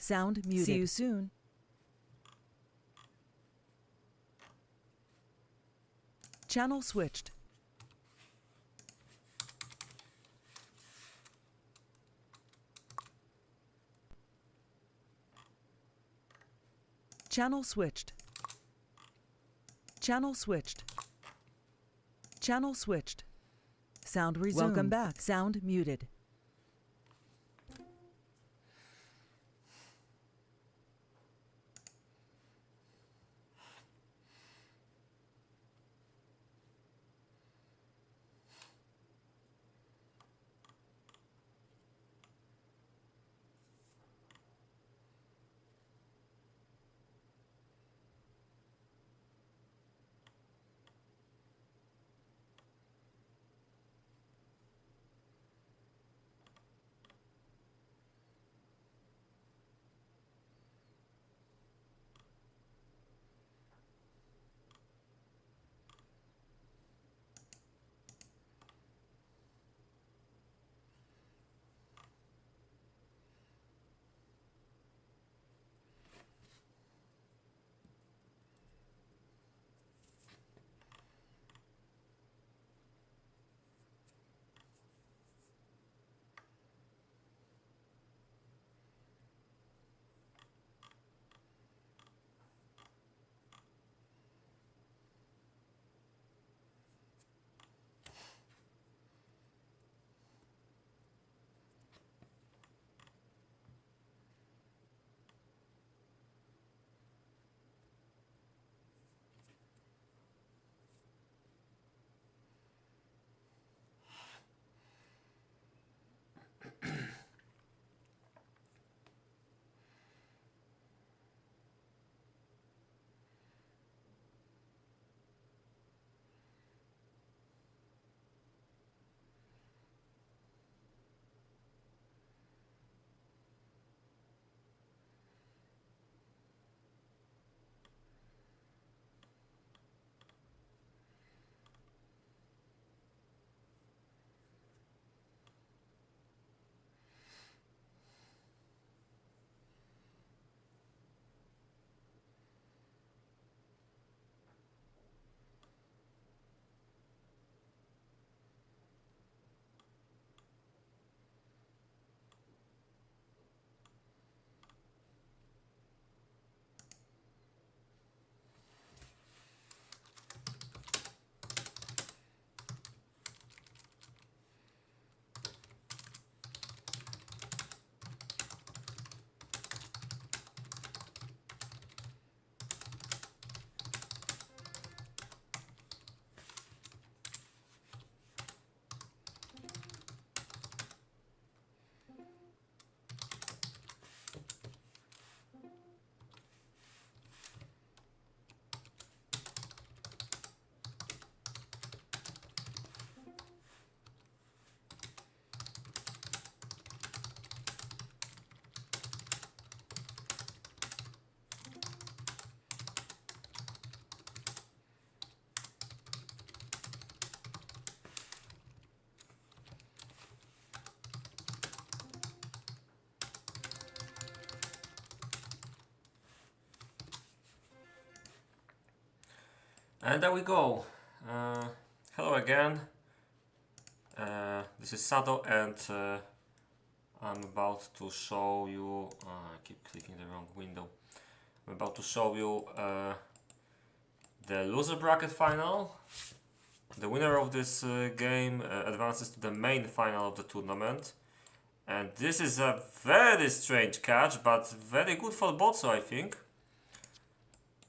Sound muted. See you soon. Channel switched. Channel switched. Channel switched. Channel switched. Sound resumed. Welcome back. Sound muted. And there we go. Hello again. This is Sado, and I'm about to show you. I keep clicking the wrong window. I'm about to show you the loser bracket final. The winner of this game advances to the main final of the tournament. And this is a very strange catch, but very good for Botso, I think.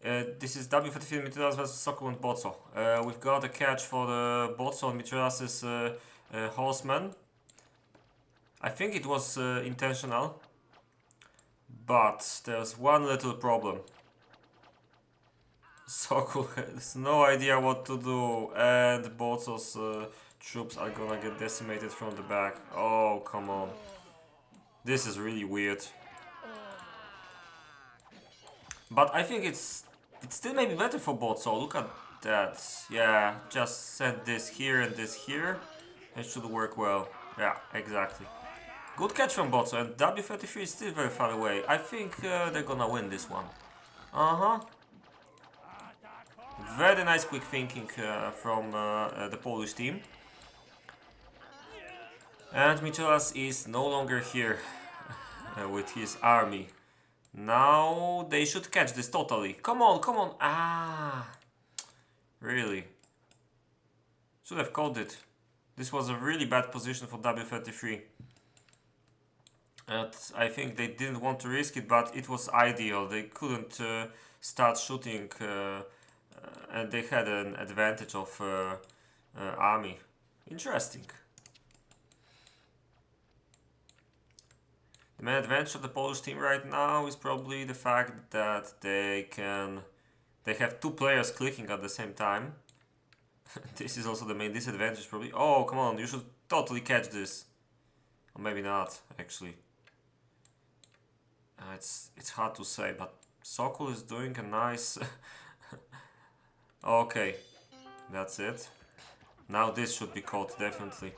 This is W33 Mithrellas vs Sokol and Botso. We've got a catch for the Botso and Mithrellas' horseman. I think it was intentional, but there's one little problem. Sokol has no idea what to do, and Botso's troops are gonna get decimated from the back. Oh, come on. This is really weird. But I think it's still maybe better for Botso. Look at that. Yeah, just send this here and this here. It should work well. Yeah, exactly. Good catch from Botso, and W33 is still very far away. I think they're gonna win this one. Uh-huh. Very nice quick thinking from the Polish team. And Mithrellas is no longer here with his army. Now they should catch this totally. Come on, come on. Ah, really? Should have called it. This was a really bad position for W33. And I think they didn't want to risk it, but it was ideal. They couldn't start shooting and they had an advantage of army. Interesting. The main advantage of the Polish team right now is probably the fact that they have two players clicking at the same time. This is also the main disadvantage probably. Oh, come on, you should totally catch this. Or maybe not, actually. It's hard to say, but Sokol is doing a nice... Okay, that's it. Now this should be caught, definitely.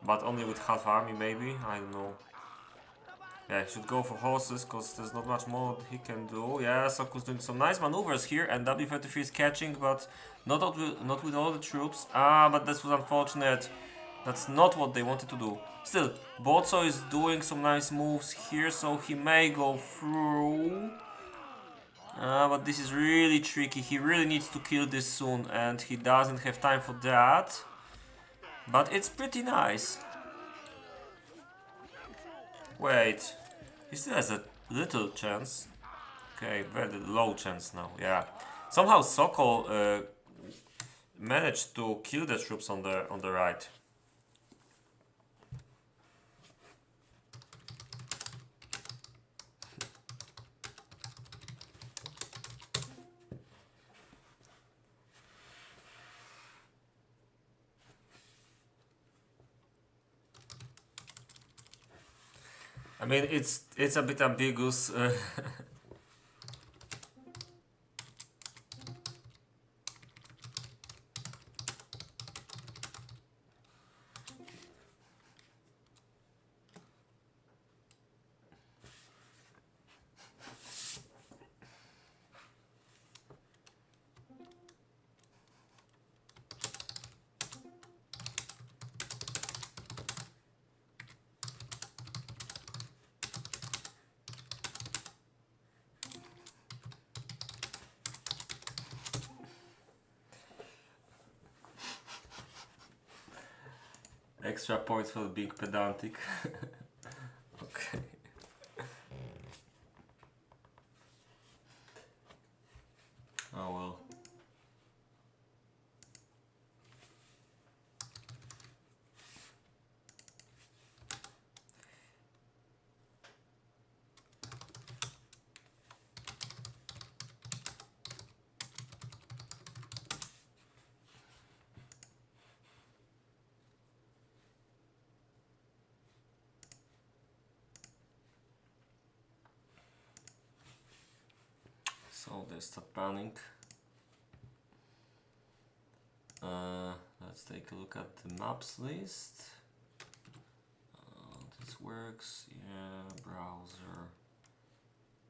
But only with half army, maybe? I don't know. Yeah, he should go for horses, because there's not much more he can do. Yeah, Sokol's doing some nice maneuvers here, and W33 is catching, but not with all the troops. Ah, but this was unfortunate. That's not what they wanted to do. Still, Botso is doing some nice moves here, so he may go through. But this is really tricky. He really needs to kill this soon, and he doesn't have time for that. But it's pretty nice. Wait, he still has a little chance. Okay, very low chance now, yeah. Somehow Sokol managed to kill the troops on the right. I mean, it's a bit ambiguous. Extra points for being pedantic. Okay. Oh well. So they start panning. Let's take a look at the maps list. This works, yeah, browser.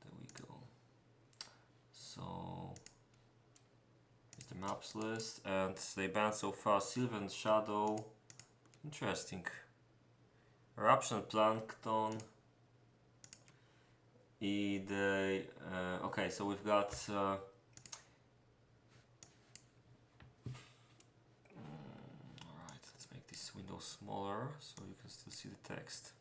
There we go. So here's the maps list, and they banned so far Silver and Shadow. Interesting. Eruption Plankton. Okay, so we've got alright, let's make this window smaller so you can still see the text.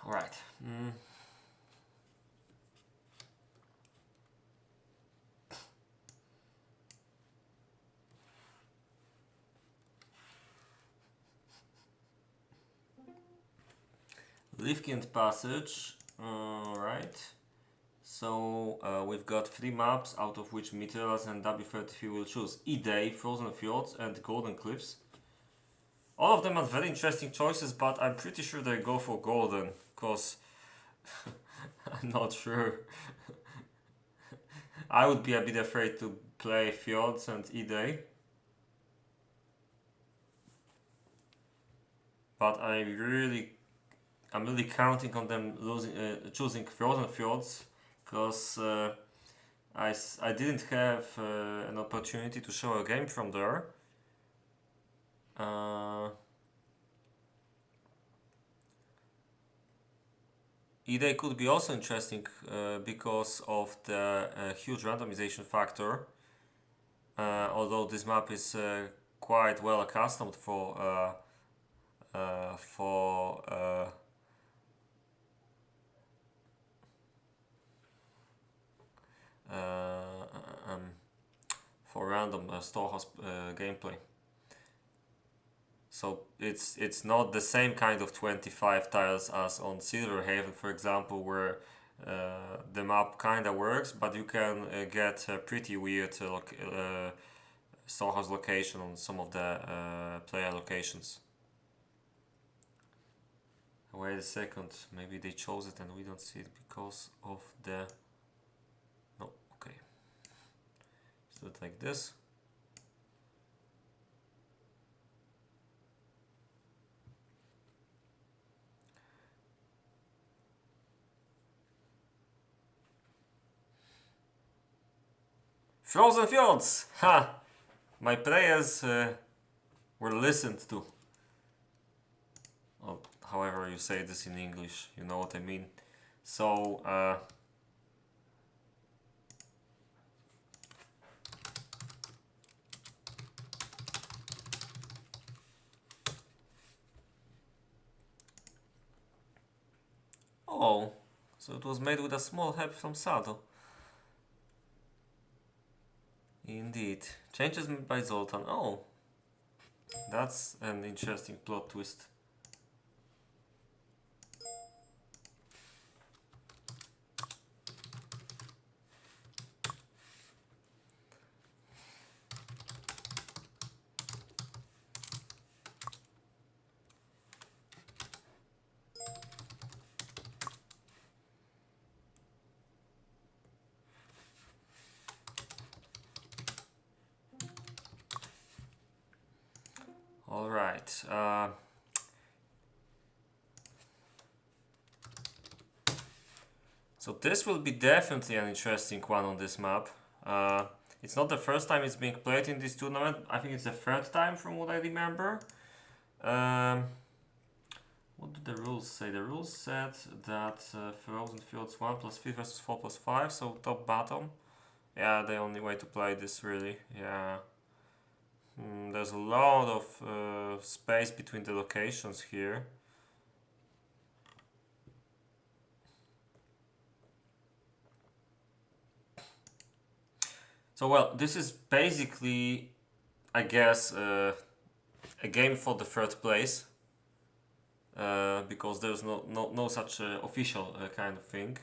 Alright. Livkind Passage, right. So we've got 3 maps, out of which Mithrellas and W33 will choose E-Day, Frozen Fjords and Golden Cliffs. All of them are very interesting choices, but I'm pretty sure they go for Golden, because I'm not sure. I would be a bit afraid to play Fjords and E-Day. But I'm really counting on them choosing Frozen Fjords, because I didn't have an opportunity to show a game from there. E-Day could be also interesting because of the huge randomization factor. Although this map is quite well accustomed for random storehouse gameplay. So it's not the same kind of 25 tiles as on Silverhaven, for example, where the map kinda works, but you can get a pretty weird storehouse location on some of the player locations. Wait a second, maybe they chose it and we don't see it because of the... No, okay. Let's do it like this. Frozen Fjords! Ha! My prayers were listened to. Or however you say this in English, you know what I mean. So, oh, so it was made with a small help from Sado. Indeed. Changes made by Zoltan. Oh, that's an interesting plot twist. All right. So this will be definitely an interesting one on this map. It's not the first time it's being played in this tournament. I think it's the third time from what I remember. What did the rules say? The rules said that Frozen Fields 1 plus 3 versus 4 plus 5, so top bottom. Yeah, the only way to play this really. Yeah. There's a lot of space between the locations here. So well, this is basically, I guess, a game for the third place, because there's no such official kind of thing.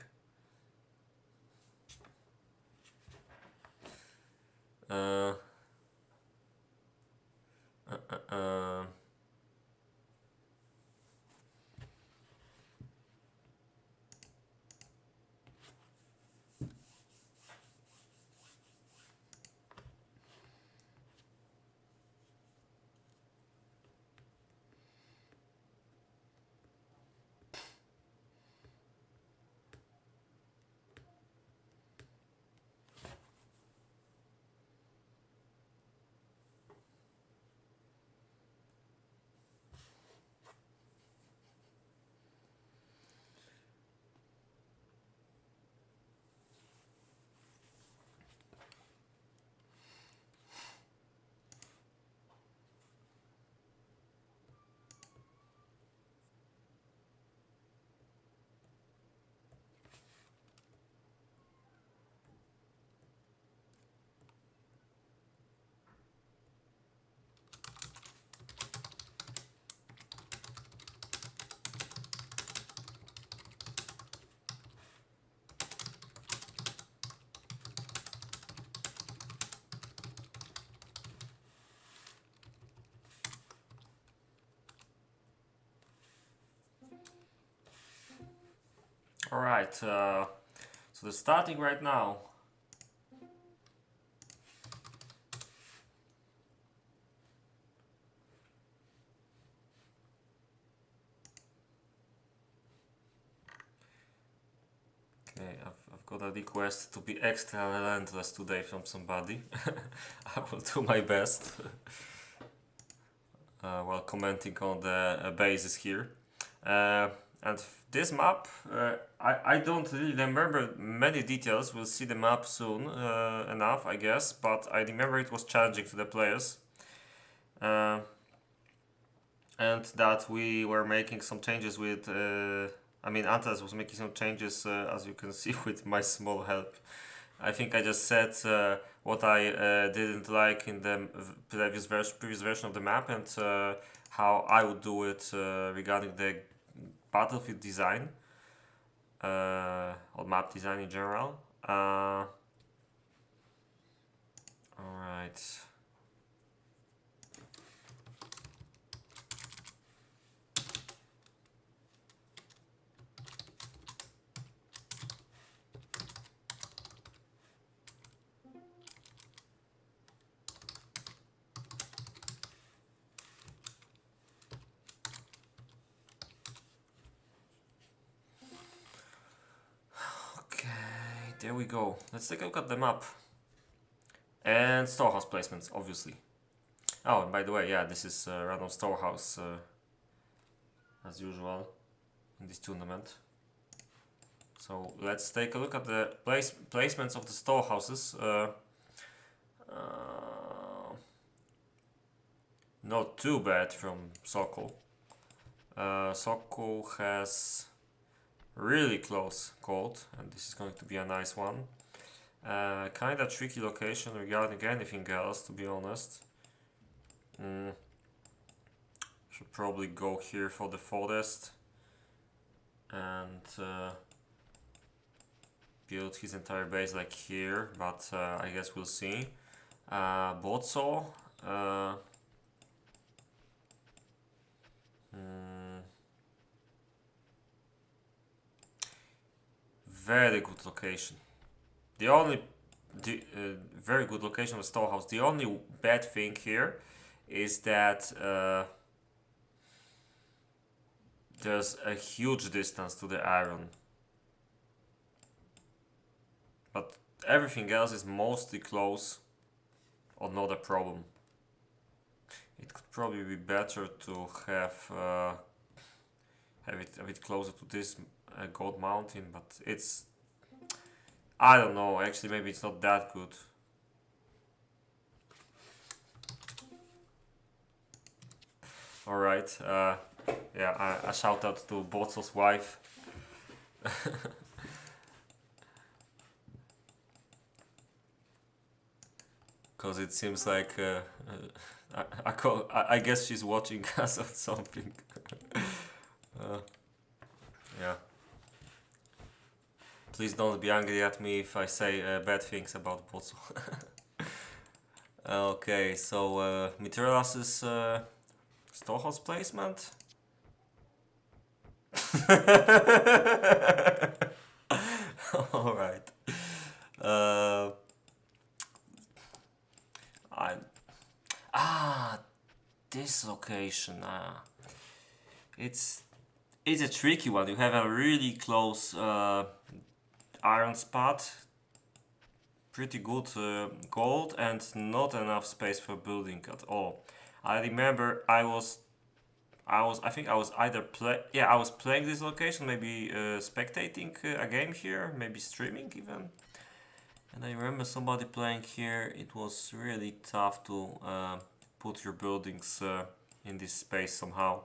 Alright, so the starting right now I've got a request to be extra relentless today from somebody. I will do my best while commenting on the bases here. And this map, I don't really remember many details. We'll see the map soon enough, I guess. But I remember it was challenging to the players. And that we were making some changes with... I mean, Antas was making some changes, as you can see, with my small help. I think I just said what I didn't like in the previous version of the map and how I would do it regarding the battlefield design or map design in general. Alright. There we go. Let's take a look at the map. And storehouse placements, obviously. Oh, and by the way, yeah, this is random storehouse as usual in this tournament. So let's take a look at the placements of the storehouses. Not too bad from Sokol. Sokol has really close gold, and this is going to be a nice one. Kinda tricky location regarding anything else, to be honest. Should probably go here for the forest and build his entire base like here, but I guess we'll see. Botso. Very good location. Very good location of the storehouse. The only bad thing here is that there's a huge distance to the iron. But everything else is mostly close or not a problem. It could probably be better to have it a bit closer to this gold mountain, but it's, I don't know, actually maybe it's not that good. Alright, yeah, a shout out to Botso's wife. Because it seems like I guess she's watching us or something. Yeah. Please don't be angry at me if I say bad things about Botso. Okay, so Mithrellas' storehouse placement. Alright. This location. It's a tricky one. You have a really close iron spot, pretty good gold, and not enough space for building at all. I remember I think I was either I was playing this location, maybe spectating a game here, maybe streaming even. And I remember somebody playing here. It was really tough to put your buildings in this space somehow.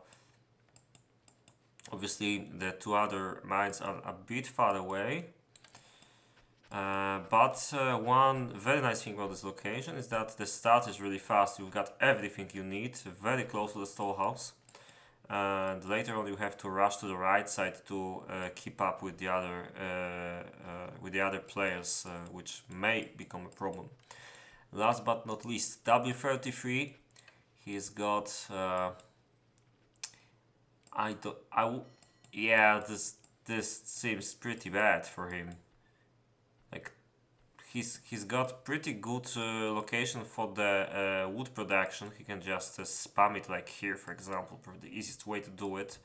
Obviously the two other mines are a bit far away. But one very nice thing about this location is that the start is really fast. You've got everything you need, very close to the storehouse. And later on you have to rush to the right side to keep up with the other players, which may become a problem. Last but not least, W33. He's got this seems pretty bad for him. Like he's got pretty good location for the wood production. He can just spam it like here, for example, probably the easiest way to do it.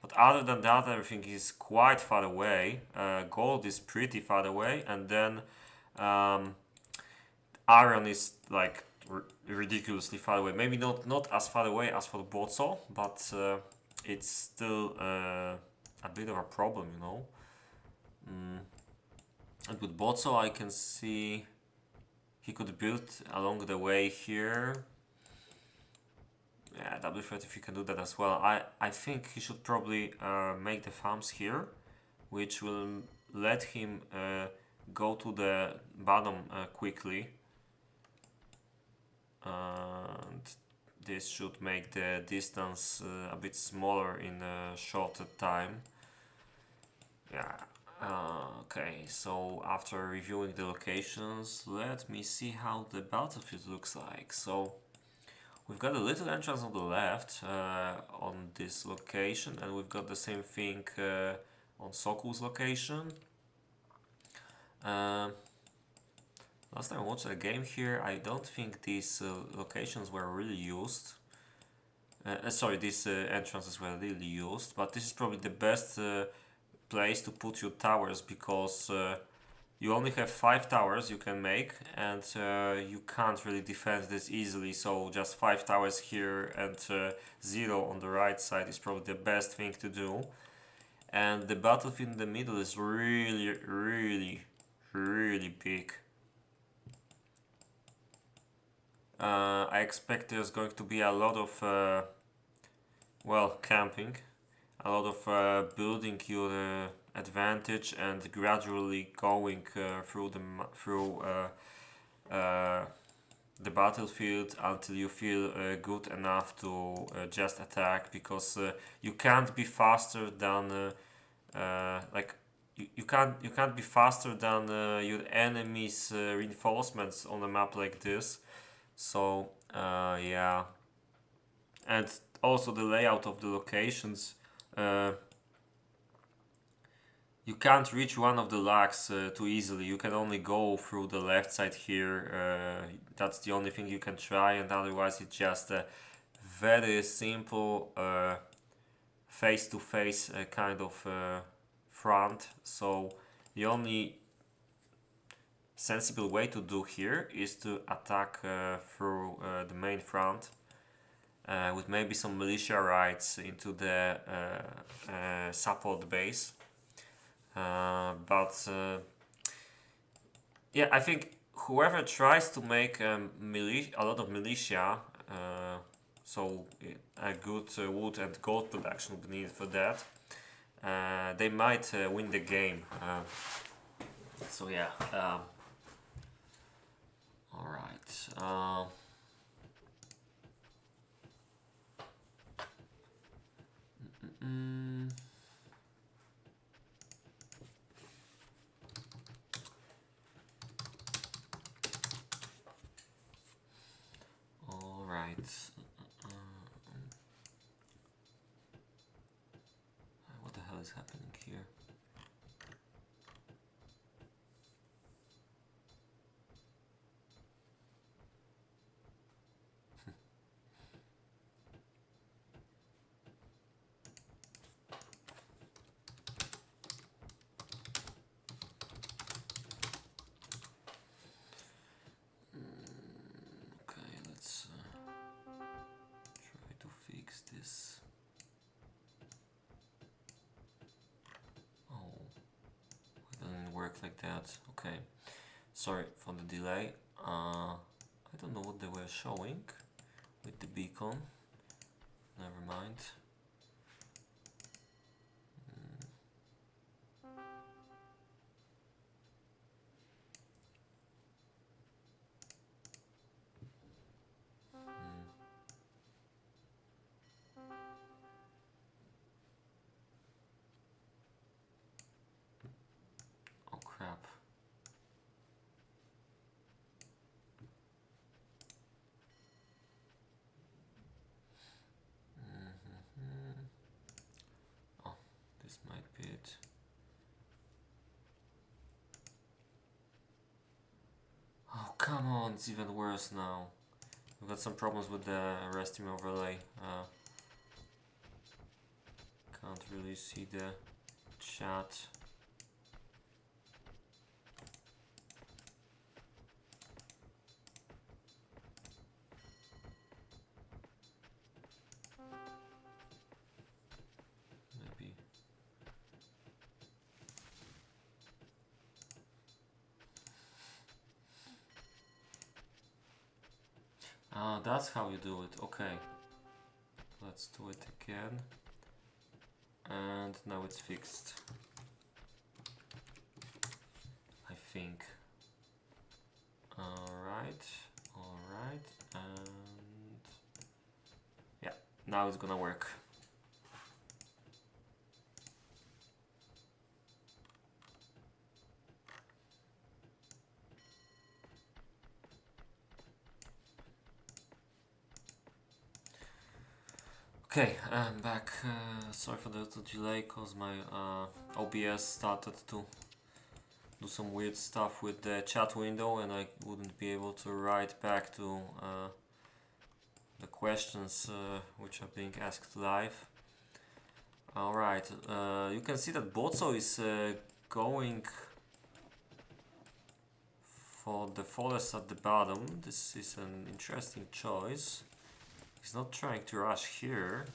But other than that, everything is quite far away. Gold is pretty far away, and then um, iron is like ridiculously far away. Maybe not as far away as for Bozo, but it's still a bit of a problem, you know. And with Bozo, I can see he could build along the way here. Yeah, W33 can do that as well. I think he should probably make the farms here, which will let him go to the bottom quickly. And this should make the distance a bit smaller in a shorter time. Yeah. Okay, so after reviewing the locations, let me see how the battlefield looks like. So we've got a little entrance on the left on this location, and we've got the same thing on Sokol's location. Last time I watched a game here, I don't think these locations were really used. Sorry, these entrances were really used, but this is probably the best place to put your towers, because you only have 5 towers you can make, and you can't really defend this easily, so just 5 towers here and 0 on the right side is probably the best thing to do. And the battlefield in the middle is really big. I expect there's going to be a lot of well, camping, a lot of building your advantage and gradually going through the battlefield until you feel good enough to just attack, because you can't be faster than like you can't be faster than your enemy's reinforcements on a map like this. So yeah, and also the layout of the locations. You can't reach one of the locks too easily. You can only go through the left side here. That's the only thing you can try, and otherwise it's just a very simple face-to-face kind of front. So the only sensible way to do here is to attack through the main front with maybe some militia raids into the support base. But yeah, I think whoever tries to make a lot of militia, so a good wood and gold production would be needed for that, they might win the game. So yeah. All right. All right. What the hell is happening here? Okay, let's try to fix this. Oh, it doesn't work like that. Okay, sorry for the delay. I don't know what they were showing with the beacon. Never mind. Oh crap. Oh, this might be it. Oh, come on, it's even worse now. We've got some problems with the resting overlay. Can't really see the chat. Maybe. Ah, that's how you do it. Okay. Let's do it again. And now it's fixed. I think. Alright, and yeah, now it's gonna work. Okay, I'm back. Sorry for the delay, cause my OBS started to do some weird stuff with the chat window, and I wouldn't be able to write back to the questions which are being asked live. Alright, you can see that Bozo is going for the forest at the bottom. This is an interesting choice. He's not trying to rush here.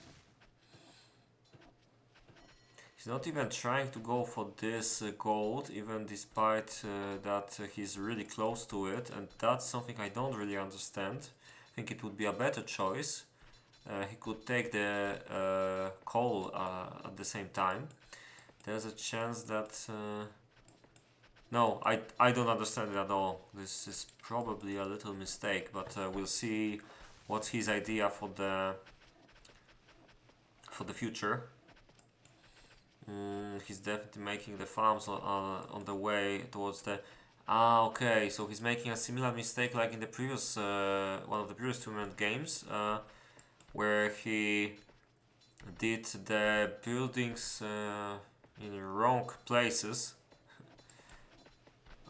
He's not even trying to go for this gold, even despite that he's really close to it, and that's something I don't really understand. I think it would be a better choice. He could take the coal at the same time. There's a chance that... no, I don't understand it at all. This is probably a little mistake, but we'll see what's his idea for the future. He's definitely making the farms on the way towards the... Ah, okay, so he's making a similar mistake like in the previous one of the previous tournament games, where he did the buildings in wrong places.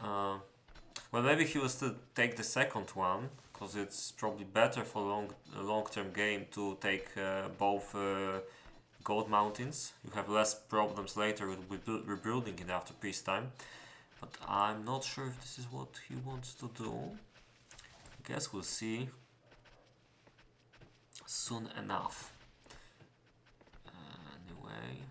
Well, maybe he will still take the second one, because it's probably better for a long-term game to take both gold mountains. You have less problems later with rebuilding it after peacetime. But I'm not sure if this is what he wants to do. I guess we'll see soon enough. Anyway.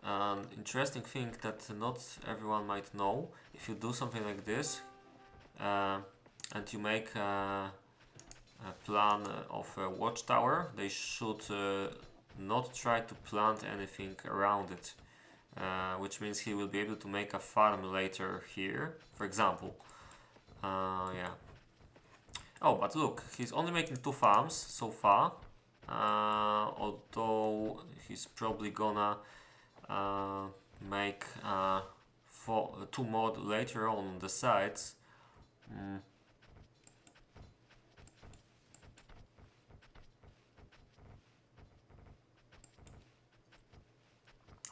An interesting thing that not everyone might know, if you do something like this and you make a plan of a watchtower, they should not try to plant anything around it, which means he will be able to make a farm later here, for example. Yeah. Oh, but look, he's only making 2 farms so far, although he's probably gonna make 2 more later on the sides.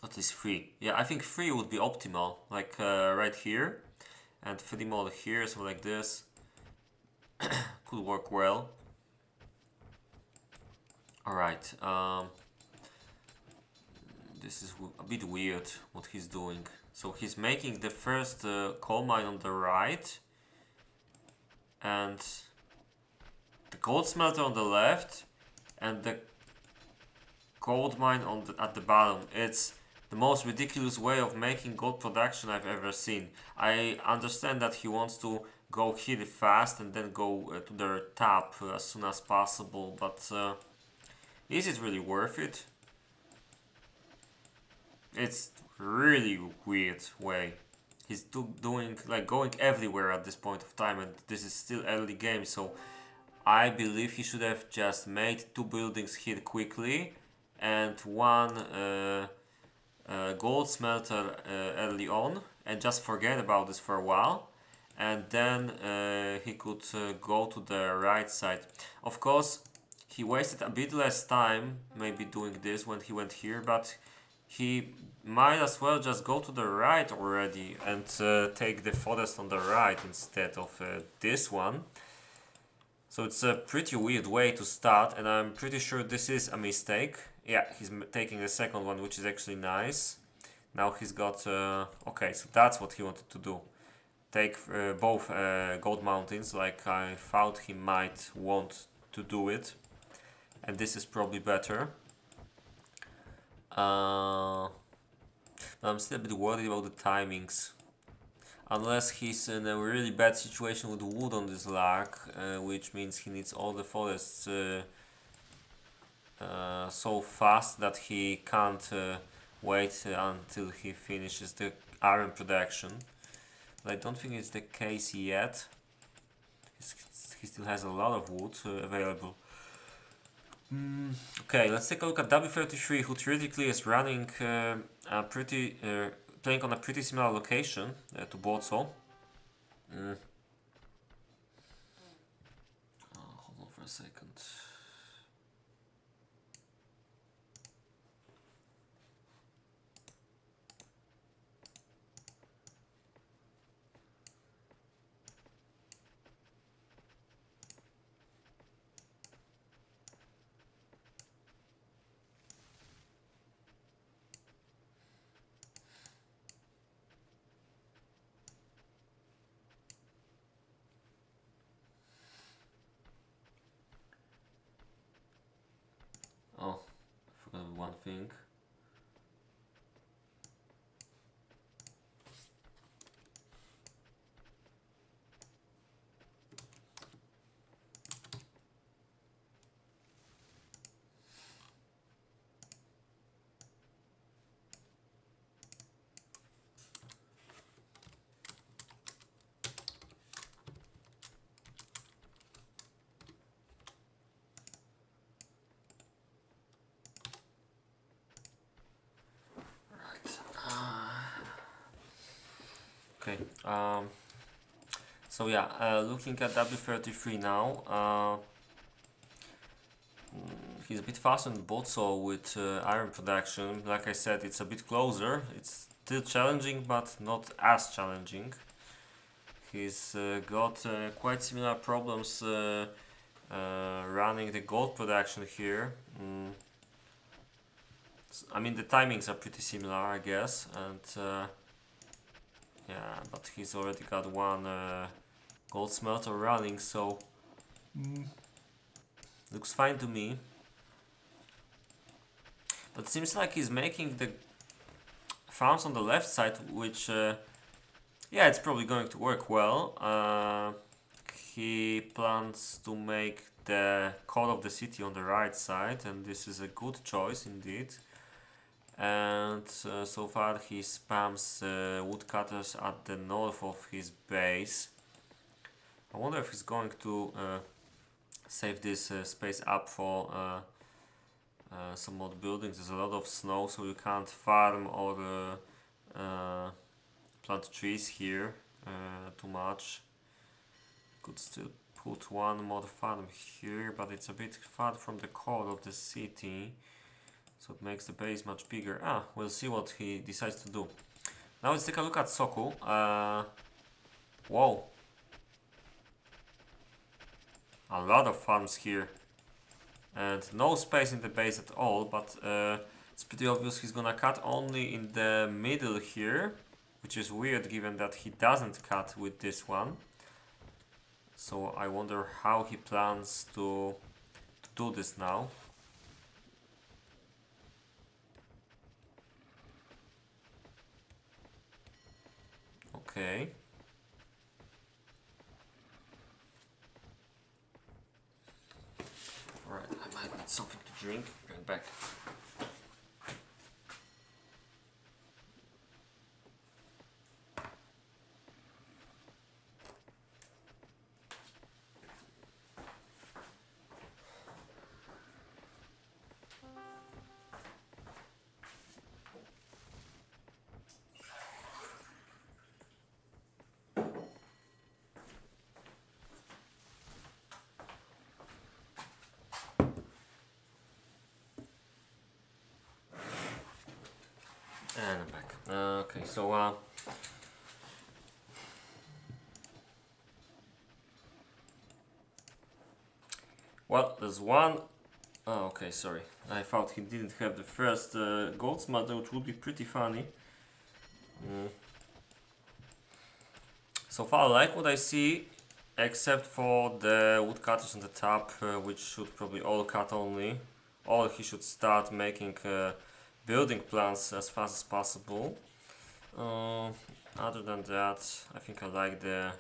At least 3. Yeah, I think 3 would be optimal, like right here, and 3 more here, so like this could work well. Alright, this is a bit weird what he's doing. So he's making the first coal mine on the right, and the gold smelter on the left, and the gold mine on at the bottom. It's the most ridiculous way of making gold production I've ever seen. I understand that he wants to go hit it fast and then go to the top as soon as possible, but is it really worth it? It's really weird way. He's doing like going everywhere at this point of time, and this is still early game, so I believe he should have just made 2 buildings hit quickly and 1 gold smelter early on, and just forget about this for a while, and then he could go to the right side. Of course, he wasted a bit less time maybe doing this when he went here, but he might as well just go to the right already and take the forest on the right instead of this one. So it's a pretty weird way to start, and I'm pretty sure this is a mistake. yeah, he's taking the second one, which is actually nice. Now he's got, okay, so that's what he wanted to do. Take both gold mountains, like I thought he might want to do it. And this is probably better. But I'm still a bit worried about the timings. Unless he's in a really bad situation with wood on this lag, which means he needs all the forests so fast that he can't wait until he finishes the iron production. But I don't think it's the case yet. He still has a lot of wood available. Okay, let's take a look at W33, who theoretically is running playing on a pretty similar location to Bozo. Hold on for a second. Oh, I forgot one thing. Okay. So yeah, looking at W33 now, he's a bit faster than Bozo with iron production. Like I said, it's a bit closer. It's still challenging, but not as challenging. He's got quite similar problems running the gold production here. I mean, the timings are pretty similar, I guess, and yeah, but he's already got one gold smelter running, so looks fine to me. But it seems like he's making the farms on the left side, which yeah, it's probably going to work well. He plans to make the core of the city on the right side, and this is a good choice indeed. And so far he spams woodcutters at the north of his base. I wonder if he's going to save this space up for some more buildings. There's a lot of snow, so you can't farm or plant trees here too much. Could still put one more farm here, but it's a bit far from the core of the city, so it makes the base much bigger. We'll see what he decides to do. Now let's take a look at Sokol. Whoa. A lot of farms here. And no space in the base at all, but it's pretty obvious he's gonna cut only in the middle here, which is weird given that he doesn't cut with this one. So I wonder how he plans to do this now. Okay. Alright, I might need something to drink. Right back. And I'm back. Okay, so well, there's one Oh, okay, sorry. I thought he didn't have the first gold smother, which would be pretty funny. So far I like what I see, except for the woodcutters on the top, which should probably all cut only. Or he should start making building plans as fast as possible. Other than that, I think I like the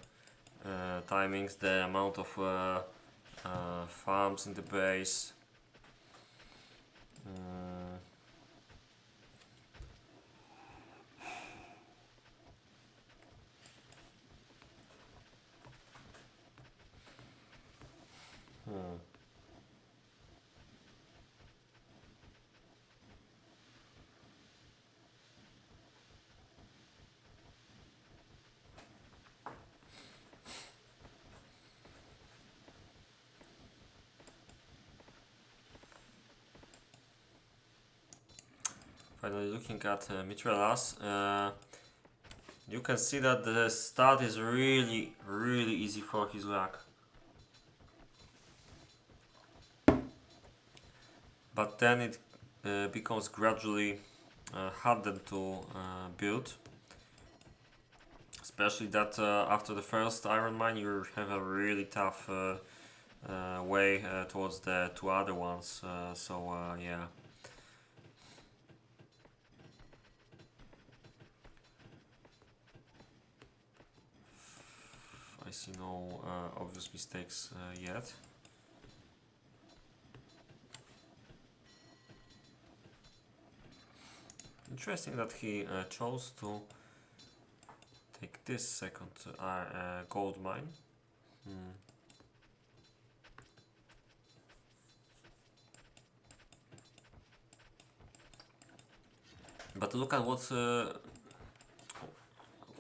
timings, the amount of farms in the base. Finally looking at Mithrellas, you can see that the start is really easy for his luck. But then it becomes gradually harder to build. Especially that after the first iron mine you have a really tough way towards the two other ones. Yeah. I see no obvious mistakes yet. Interesting that he chose to take this second gold mine. But look at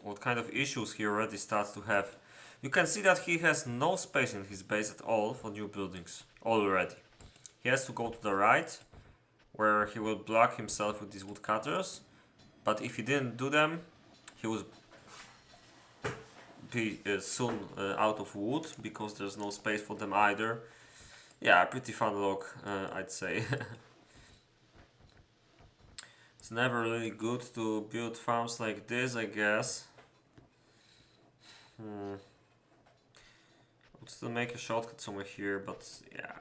what kind of issues he already starts to have. You can see that he has no space in his base at all for new buildings already. He has to go to the right, where he will block himself with these woodcutters. But if he didn't do them, he would be soon out of wood, because there's no space for them either. Yeah, pretty fun log, I'd say. It's never really good to build farms like this, I guess. I'll still make a shortcut somewhere here, but yeah.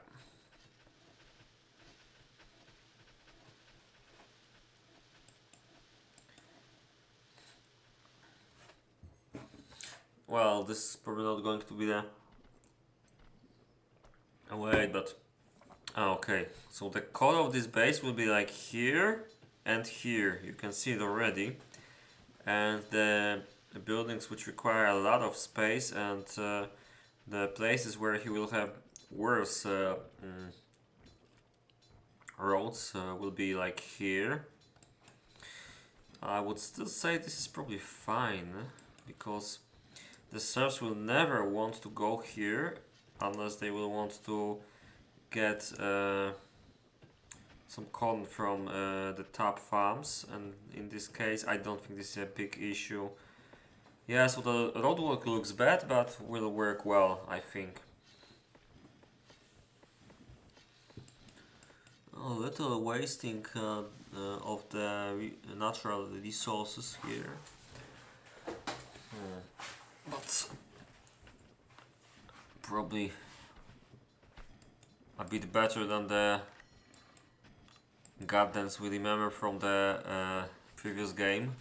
Well, this is probably not going to be the... Oh wait, but... Okay, so the color of this base will be like here and here. You can see it already. And the buildings which require a lot of space, and the places where he will have worse roads will be like here. I would still say this is probably fine, because the serfs will never want to go here unless they will want to get some corn from the top farms, and in this case I don't think this is a big issue. Yeah, so the roadwork looks bad, but will work well, I think. A little wasting of the natural resources here. But probably a bit better than the gardens we remember from the previous game.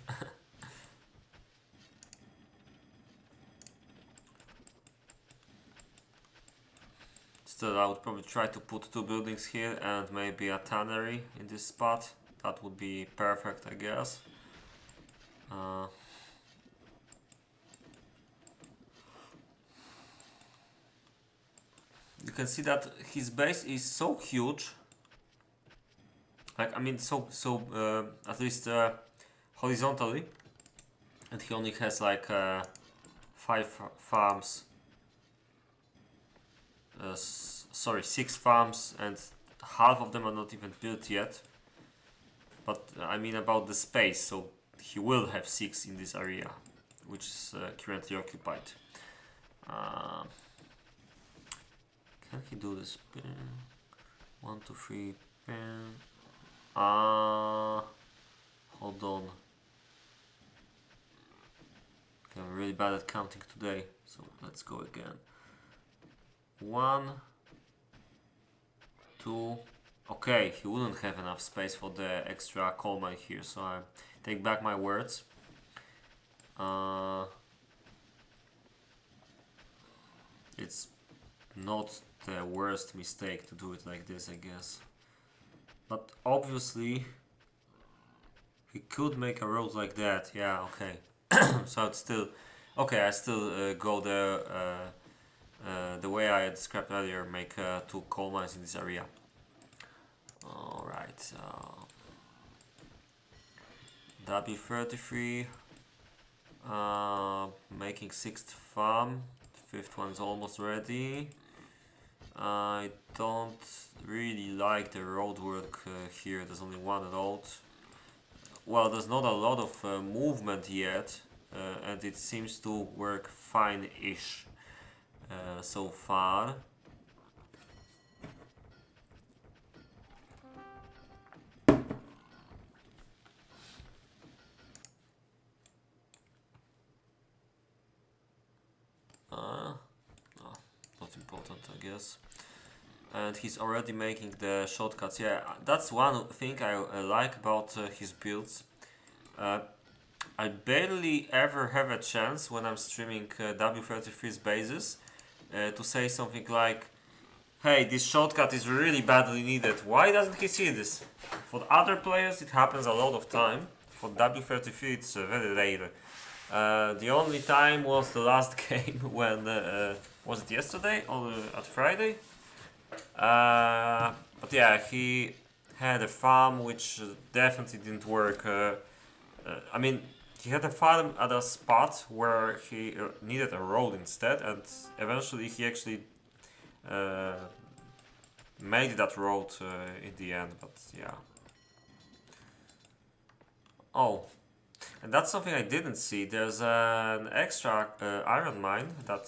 Still, I would probably try to put 2 buildings here and maybe a tannery in this spot. That would be perfect, I guess. You can see that his base is so huge. Like, I mean, at least horizontally, and he only has like 5 farms. Sorry, 6 farms, and half of them are not even built yet. But I mean about the space, so he will have 6 in this area, which is currently occupied. Can he do this? 1, 2, 3, pen. Hold on. Okay, I'm really bad at counting today, so let's go again. 1, 2. Okay, he wouldn't have enough space for the extra coal mine here, so I take back my words. It's not the worst mistake to do it like this, I guess. But obviously, he could make a road like that. Yeah, okay. So it's still okay. I still go there the way I described earlier. Make 2 coal mines in this area. All right. W33. Making 6th farm. 5th one is almost ready. I don't really like the road work here. There's only one road. Well, there's not a lot of movement yet, and it seems to work fine-ish so far. Not important, I guess. And he's already making the shortcuts. Yeah, that's one thing I like about his builds. I barely ever have a chance when I'm streaming W33's bases to say something like, hey, this shortcut is really badly needed. Why doesn't he see this? For other players it happens a lot of time. For W33 it's very rare. The only time was the last game when, was it yesterday or at Friday? But yeah, he had a farm which definitely didn't work. I mean, he had a farm at a spot where he needed a road instead, and eventually he actually made that road in the end, but yeah. Oh, and that's something I didn't see. There's an extra iron mine that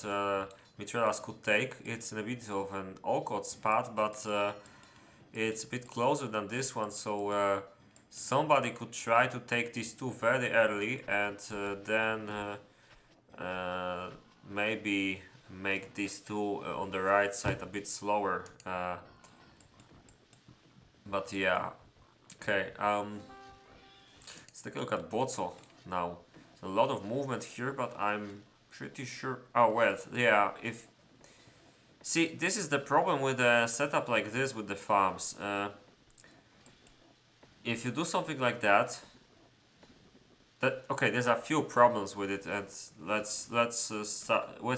Mithrellas could take. It's in a bit of an awkward spot, but it's a bit closer than this one, so somebody could try to take these two very early and then maybe make these two on the right side a bit slower. But yeah, okay. Let's take a look at Bozo now. There's a lot of movement here, but I'm pretty sure. Oh well, yeah. See, this is the problem with a setup like this with the farms. If you do something like that, okay, there's a few problems with it, and let's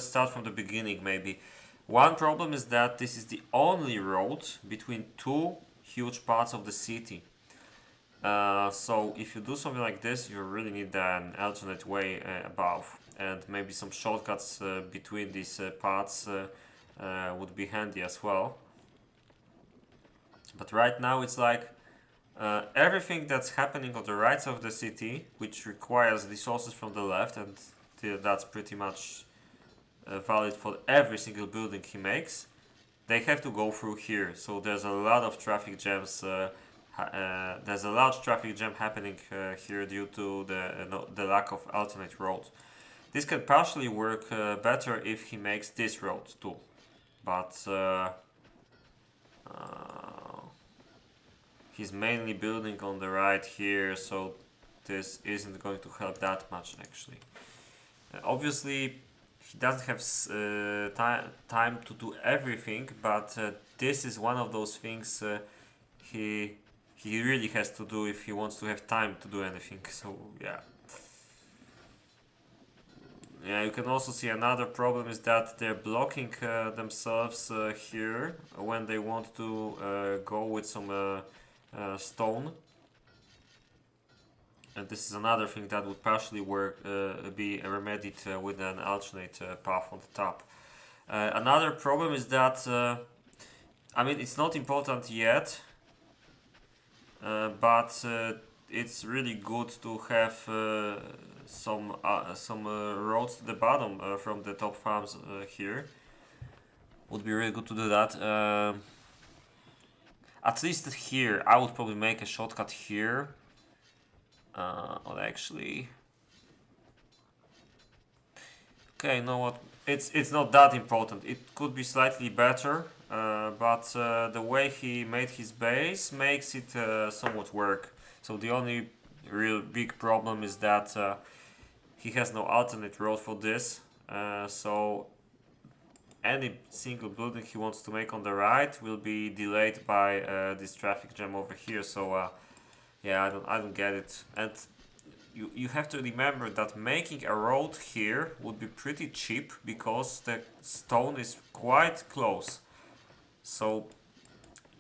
start from the beginning maybe. One problem is that this is the only road between two huge parts of the city. So if you do something like this, you really need an alternate way above, and maybe some shortcuts between these parts would be handy as well. But right now it's like everything that's happening on the right side of the city, which requires resources from the left, and that's pretty much valid for every single building he makes, they have to go through here. So there's a lot of traffic jams. There's a large traffic jam happening here due to the lack of alternate roads. This can partially work better if he makes this road too, but he's mainly building on the right here, so this isn't going to help that much actually. Obviously he doesn't have time to do everything, but this is one of those things he really has to do if he wants to have time to do anything. So yeah. Yeah, you can also see another problem is that they're blocking themselves here when they want to go with some stone. And this is another thing that would partially be remedied with an alternate path on the top. Another problem is that, I mean, it's not important yet, but it's really good to have some roads to the bottom from the top farms here. Would be really good to do that. At least here, I would probably make a shortcut here. Or actually... Okay, you know what? It's not that important. It could be slightly better, but the way he made his base makes it somewhat work. So the only real big problem is that he has no alternate road for this. So any single building he wants to make on the right will be delayed by this traffic jam over here. So yeah, I don't get it. And you have to remember that making a road here would be pretty cheap because the stone is quite close. So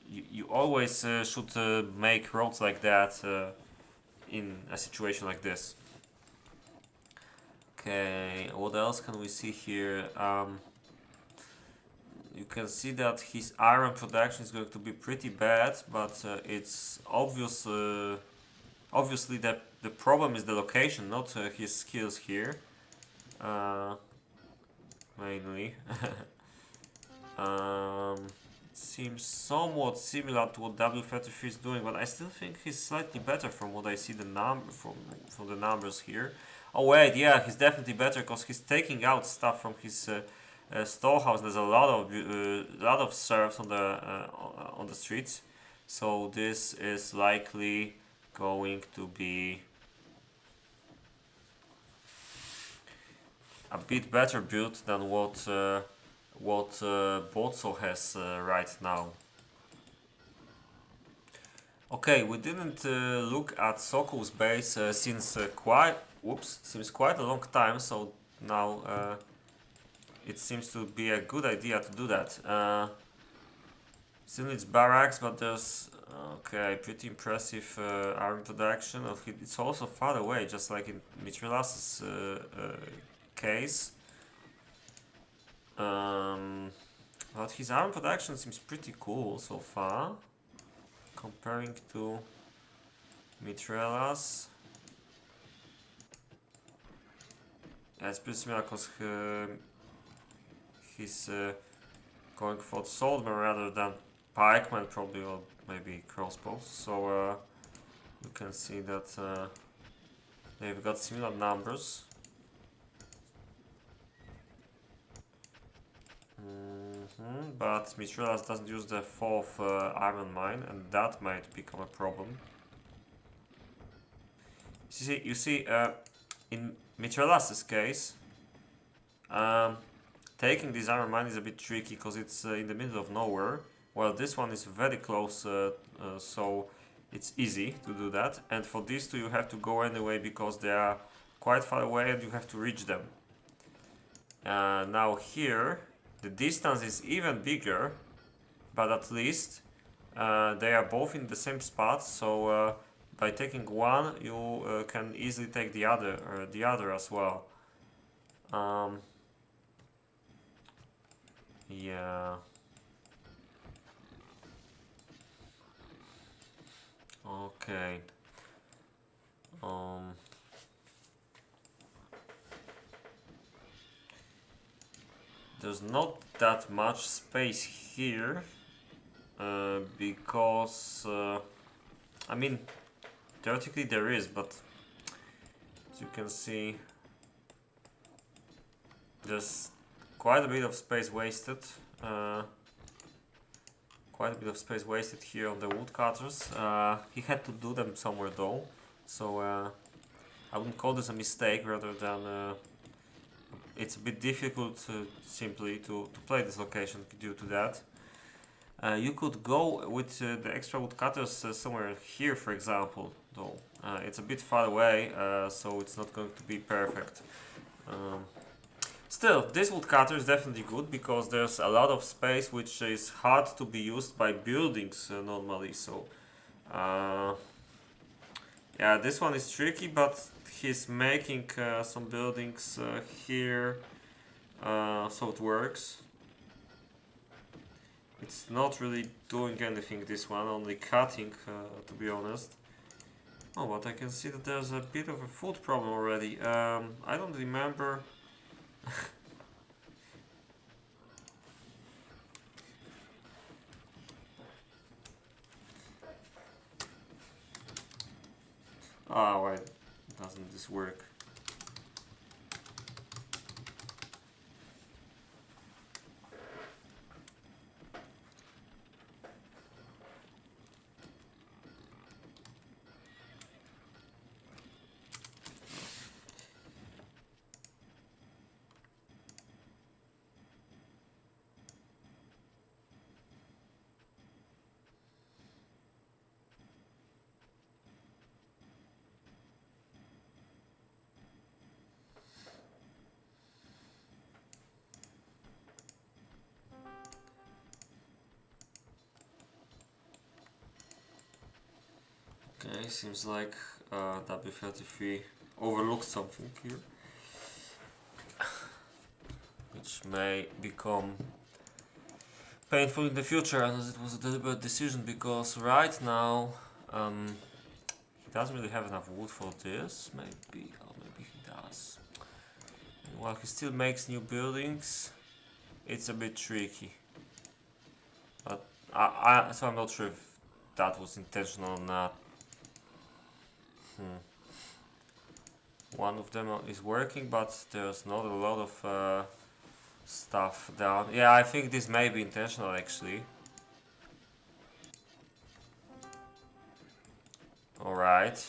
you always should make roads like that in a situation like this. Okay, what else can we see here? You can see that his iron production is going to be pretty bad, but it's obvious. Obviously, the problem is the location, not his skills here. Mainly. It seems somewhat similar to what W33 is doing, but I still think he's slightly better from what I see from the numbers here. Oh wait, yeah, he's definitely better because he's taking out stuff from his storehouse. There's a lot of serfs on the streets, so this is likely going to be a bit better built than what Botso has right now. Okay, we didn't look at Sokol's base since quite a long time, so now it seems to be a good idea to do that. Still needs barracks, but there's okay, pretty impressive iron production. It's also far away, just like in Mithrellas' case. But his iron production seems pretty cool so far, comparing to Mithrellas. Yeah, it's pretty similar because he's going for swordman rather than pikeman, probably, or maybe crossbows. So you can see that they've got similar numbers. But Mithrellas doesn't use the 4th iron mine, and that might become a problem. You see, in Mithrellas' case, taking this iron mine is a bit tricky because it's in the middle of nowhere, while this one is very close, so it's easy to do that. And for these two you have to go anyway because they are quite far away and you have to reach them. Now here the distance is even bigger, but at least they are both in the same spot, so by taking one you can easily take the other as well. Yeah. Okay. There's not that much space here because I mean, theoretically there is, but as you can see, there's quite a bit of space wasted. Quite a bit of space wasted here on the woodcutters. He had to do them somewhere though, so I wouldn't call this a mistake, rather than it's a bit difficult simply to play this location due to that. You could go with the extra woodcutters somewhere here, for example, though. It's a bit far away, so it's not going to be perfect. Still, this woodcutter is definitely good because there's a lot of space which is hard to be used by buildings normally. So, yeah, this one is tricky, but he's making some buildings here, so it works. It's not really doing anything, this one, only cutting, to be honest. Oh, but I can see that there's a bit of a food problem already. I don't remember. Oh, why doesn't this work? Okay, seems like W33 overlooked something here, which may become painful in the future, and it was a deliberate decision because right now he doesn't really have enough wood for this. Maybe, or maybe he does. And while he still makes new buildings, it's a bit tricky. But so I'm not sure if that was intentional or not. One of them is working, but there's not a lot of stuff down. Yeah, I think this may be intentional actually. Alright.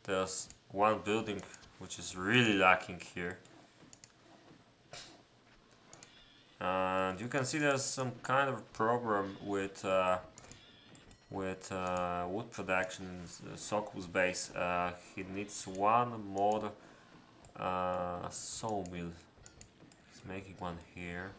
There's one building which is really lacking here. And you can see there's some kind of problem with wood production in Sokol's base. He needs one more sawmill. He's making one here.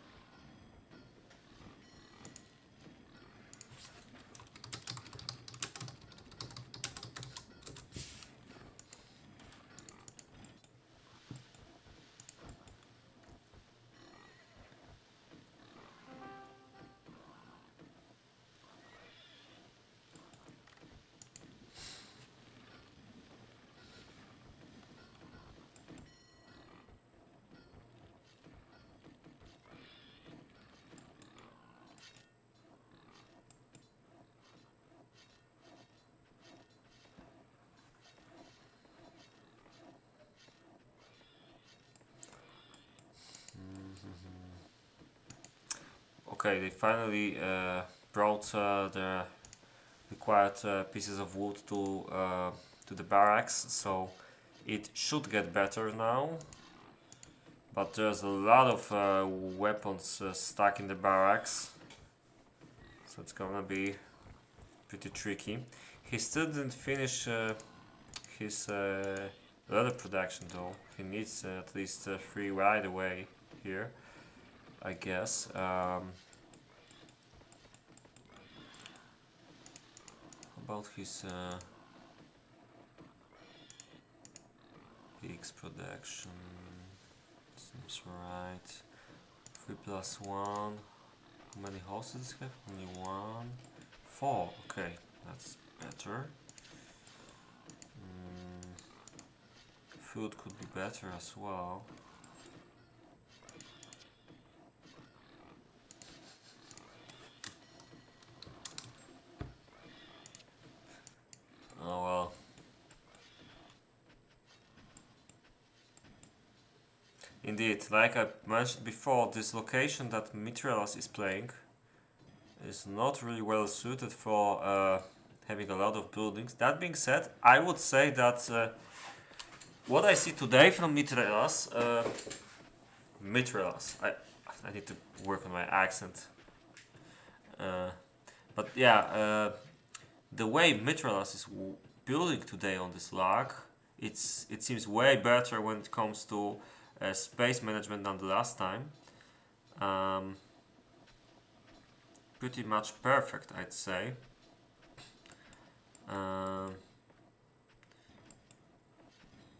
Okay, they finally brought the required pieces of wood to the barracks, so it should get better now. But there's a lot of weapons stuck in the barracks, so it's gonna be pretty tricky. He still didn't finish his leather production though. He needs at least 3 right away here, I guess. About his pigs production, seems right. 3 plus 1. How many houses does he have? Only 1. 4. Okay, that's better. Food could be better as well. Oh well. Indeed, like I mentioned before, this location that Mithrellas is playing is not really well suited for having a lot of buildings. That being said, I would say that what I see today from Mithrellas, I need to work on my accent. But yeah, the way Mithrellas is building today on this log, it seems way better when it comes to space management than the last time. Pretty much perfect, I'd say.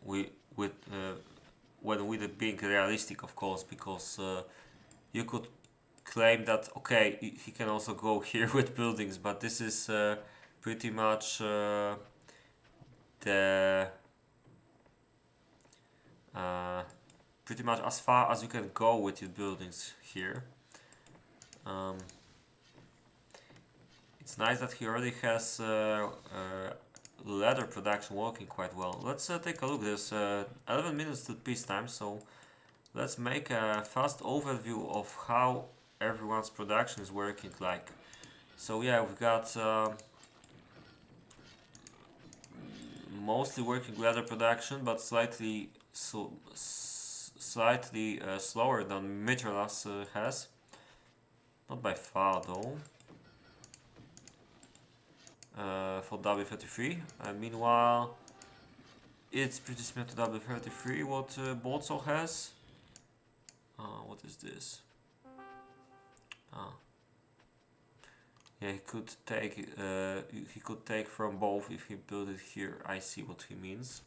When with it being realistic, of course, because you could claim that okay, he can also go here with buildings, but this is pretty much pretty much as far as you can go with your buildings here. It's nice that he already has leather production working quite well. Let's take a look. There's 11 minutes to peacetime, so let's make a fast overview of how everyone's production is working like. So yeah, we've got mostly working leather production, but slightly slower than Mithrellas has. Not by far though. For W33. Meanwhile, it's pretty similar to W33 what Boltso has. What is this? Yeah, he could take from both if he built it here. I see what he means.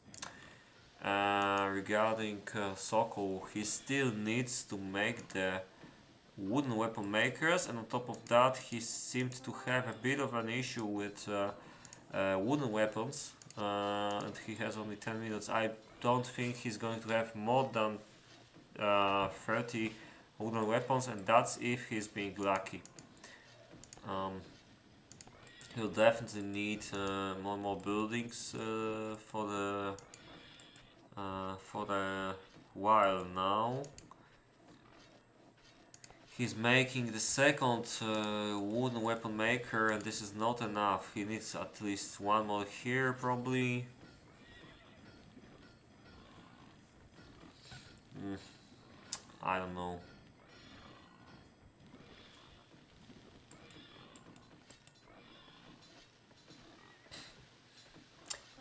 Regarding Sokol, he still needs to make the wooden weapon makers, and on top of that he seemed to have a bit of an issue with wooden weapons, and he has only 10 minutes. I don't think he's going to have more than 30 wooden weapons, and that's if he's being lucky. He'll definitely need more buildings for the while now. He's making the second wooden weapon maker, and this is not enough. He needs at least one more here, probably. I don't know.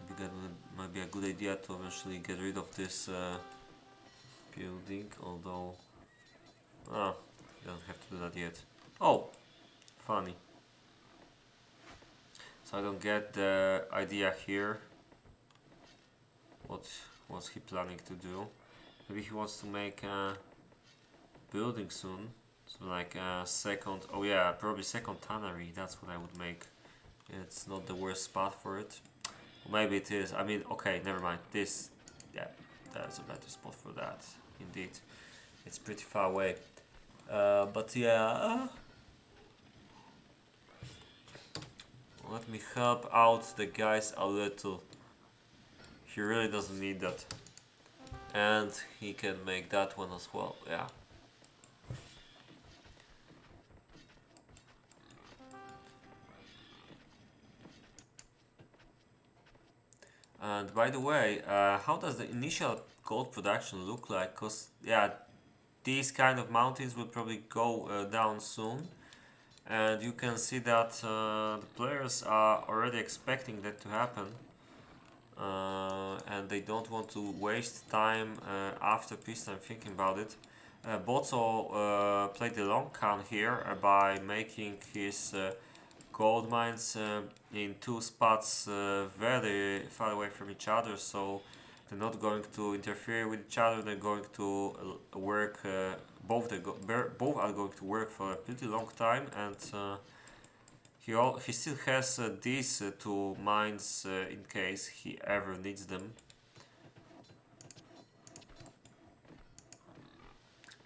Maybe that might be a good idea to eventually get rid of this building, although... don't have to do that yet. Oh, funny. So I don't get the idea here. What's he planning to do? Maybe he wants to make a building soon. So like a second, oh yeah, probably second tannery. That's what I would make. It's not the worst spot for it. Or maybe it is. I mean, okay, never mind. This, yeah, that's a better spot for that. Indeed, it's pretty far away. But yeah, let me help out the guys a little. He really doesn't need that, and he can make that one as well. Yeah. And by the way, how does the initial gold production look like? Cause yeah, these kind of mountains will probably go down soon, and you can see that the players are already expecting that to happen, and they don't want to waste time after peacetime thinking about it. Botso played the long con here by making his gold mines in two spots very far away from each other, so they're not going to interfere with each other. They're going to work. Both are going to work for a pretty long time, and he still has these two mines in case he ever needs them.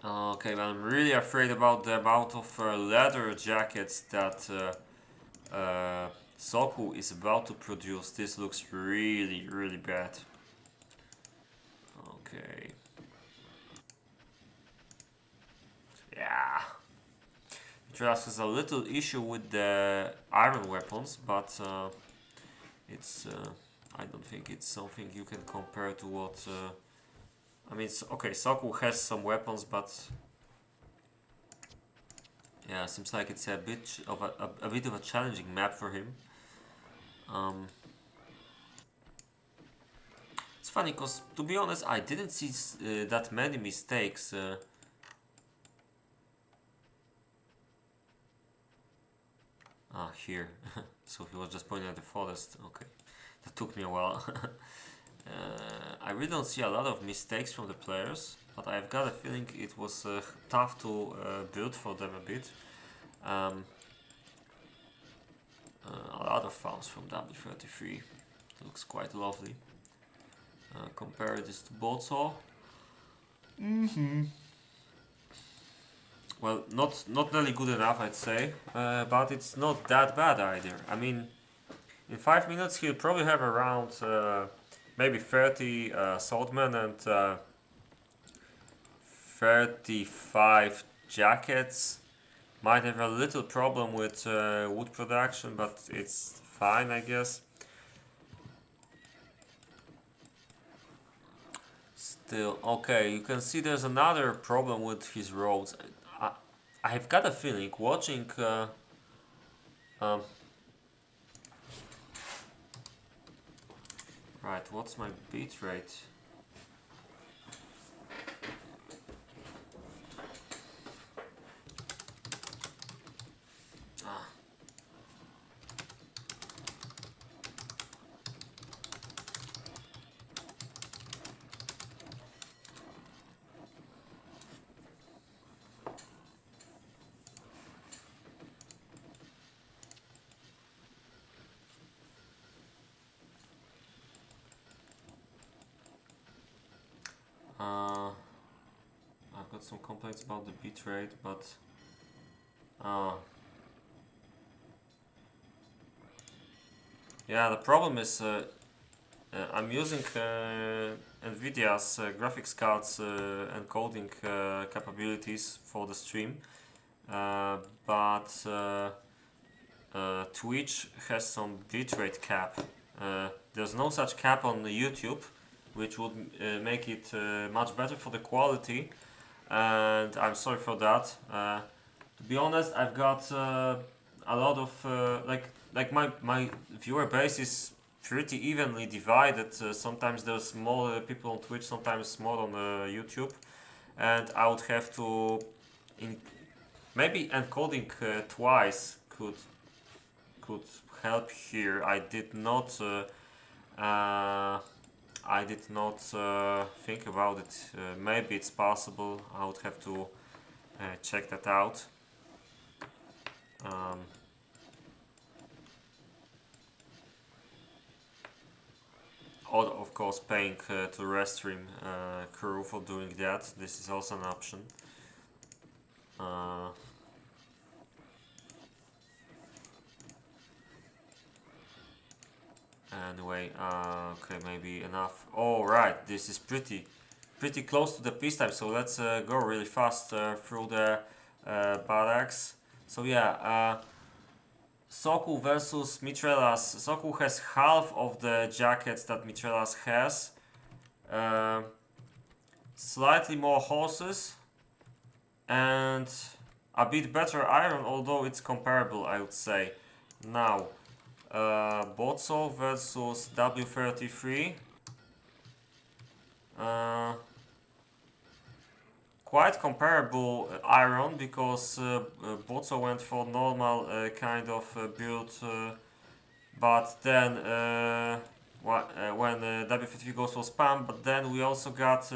Okay, but I'm really afraid about the amount of leather jackets that Sokol is about to produce. This looks really, really bad. Okay. Yeah. Mithrellas has a little issue with the iron weapons, but it's I don't think it's something you can compare to what. I mean, okay, Sokol has some weapons, but yeah, seems like it's a bit of a challenging map for him. It's funny because, to be honest, I didn't see that many mistakes. Here. So he was just pointing at the forest. Okay, that took me a while. I really don't see a lot of mistakes from the players, but I've got a feeling it was tough to build for them a bit. A lot of farms from W33. Looks quite lovely. Compare this to Boltso. Well, not nearly good enough, I'd say, but it's not that bad either. I mean, in 5 minutes he'll probably have around maybe 30 swordmen and 35 jackets. Might have a little problem with wood production, but it's fine, I guess. Still, okay, you can see there's another problem with his roads. I've got a feeling watching um, right, what's my beat rate? I've got some complaints about the bitrate, but yeah, the problem is I'm using NVIDIA's graphics cards encoding capabilities for the stream, but Twitch has some bitrate cap. There's no such cap on YouTube, which would make it much better for the quality, and I'm sorry for that. To be honest, I've got a lot of like my viewer base is pretty evenly divided. Sometimes there's more people on Twitch, sometimes more on YouTube, and I would have to maybe encoding twice could help here. I did not think about it. Maybe it's possible. I would have to check that out. Or of course paying to Restream crew for doing that. This is also an option. Anyway, okay, maybe enough. All right, this is pretty close to the peacetime, so let's go really fast through the barracks. So yeah, Sokol versus Mithrellas. Sokol has half of the jackets that Mithrellas has. Slightly more horses and a bit better iron, although it's comparable, I would say. Now, Bozo versus W33. Quite comparable iron, because Bozo went for normal kind of build, but then when W33 goes for spam, but then we also got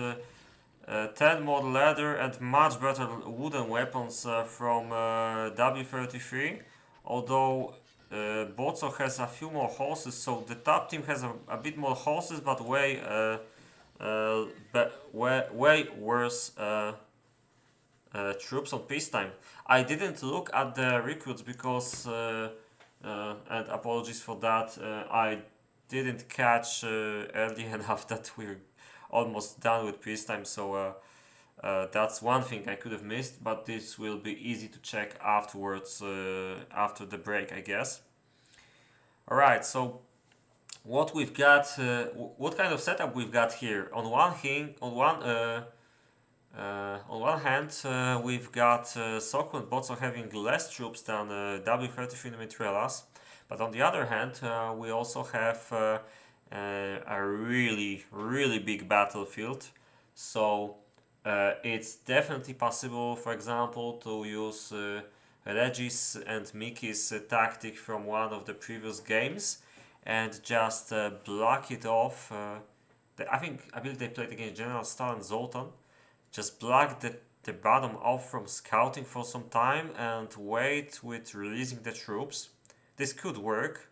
10 more leather and much better wooden weapons from W33, although Bozo has a few more horses, so the top team has a bit more horses, but way worse troops on peacetime. I didn't look at the recruits because, and apologies for that, I didn't catch early enough that we're almost done with peacetime, so that's one thing I could have missed, but this will be easy to check afterwards, after the break, I guess. Alright, so what we've got, what kind of setup we've got here? On one hand, we've got Sokol and Bozo having less troops than W33 and Mithrellas, but on the other hand, we also have a really big battlefield. So it's definitely possible, for example, to use Regis and Mickey's tactic from one of the previous games and just block it off. I believe they played against General Star and Zoltan. Just block the bottom off from scouting for some time and wait with releasing the troops. This could work.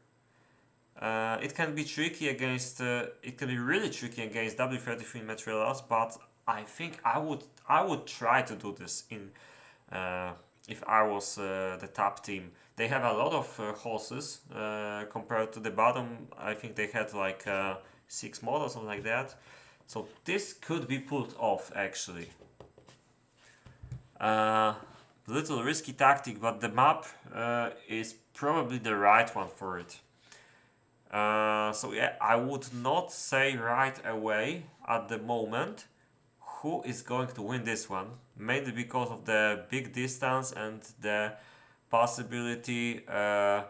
It can be tricky against. It can be really tricky against W33 Mithrellas, but I think I would try to do this in if I was the top team. They have a lot of horses compared to the bottom. I think they had like 6 models, something like that. So this could be pulled off actually. Little risky tactic, but the map is probably the right one for it. So yeah, I would not say right away at the moment who is going to win this one, mainly because of the big distance and the possibility to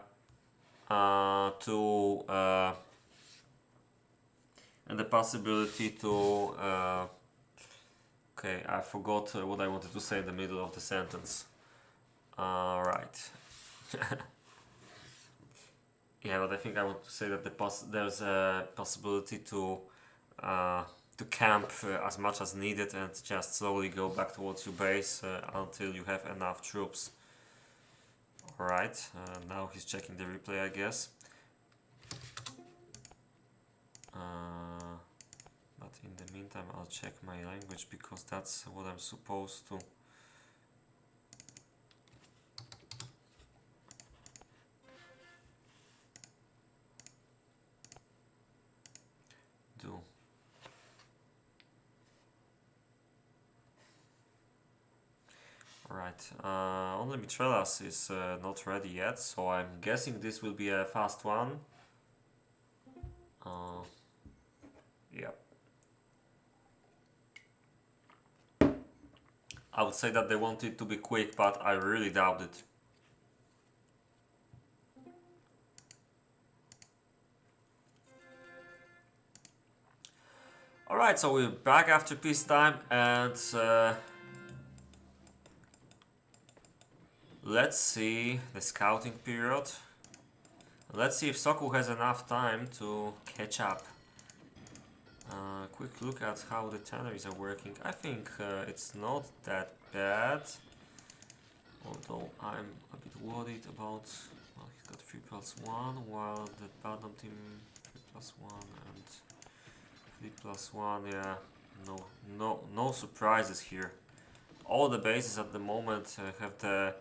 okay, I forgot what I wanted to say in the middle of the sentence. Right. Yeah, but I think I want to say that there's a possibility to camp as much as needed and just slowly go back towards your base until you have enough troops. Alright, now he's checking the replay, I guess. But in the meantime, I'll check my language because that's what I'm supposed to. Do. Alright, only Mithrellas is not ready yet, so I'm guessing this will be a fast one. Yeah. I would say that they want it to be quick, but I really doubt it. Alright, so we're back after peacetime and let's see the scouting period. Let's see if Sokol has enough time to catch up. Quick look at how the tanneries are working. I think it's not that bad. Although I'm a bit worried about... Well, he's got 3+1, while the bottom team 3+1 and 3+1. Yeah, no surprises here. All the bases at the moment have the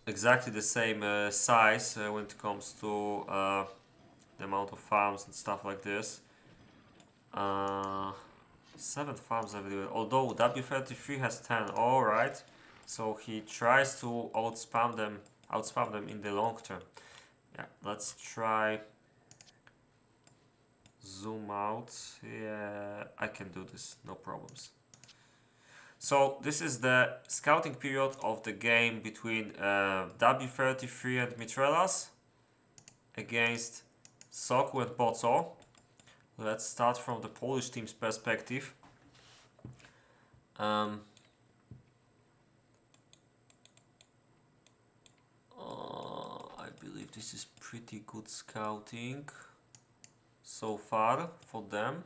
exactly the same size when it comes to the amount of farms and stuff like this. 7 farms everywhere, although W33 has 10. Alright, so he tries to outspam them in the long term. Yeah, let's try zoom out. Yeah, I can do this, no problems. So this is the scouting period of the game between W33 and Mithrellas against Sokol and Poco. Let's start from the Polish team's perspective. I believe this is pretty good scouting so far for them.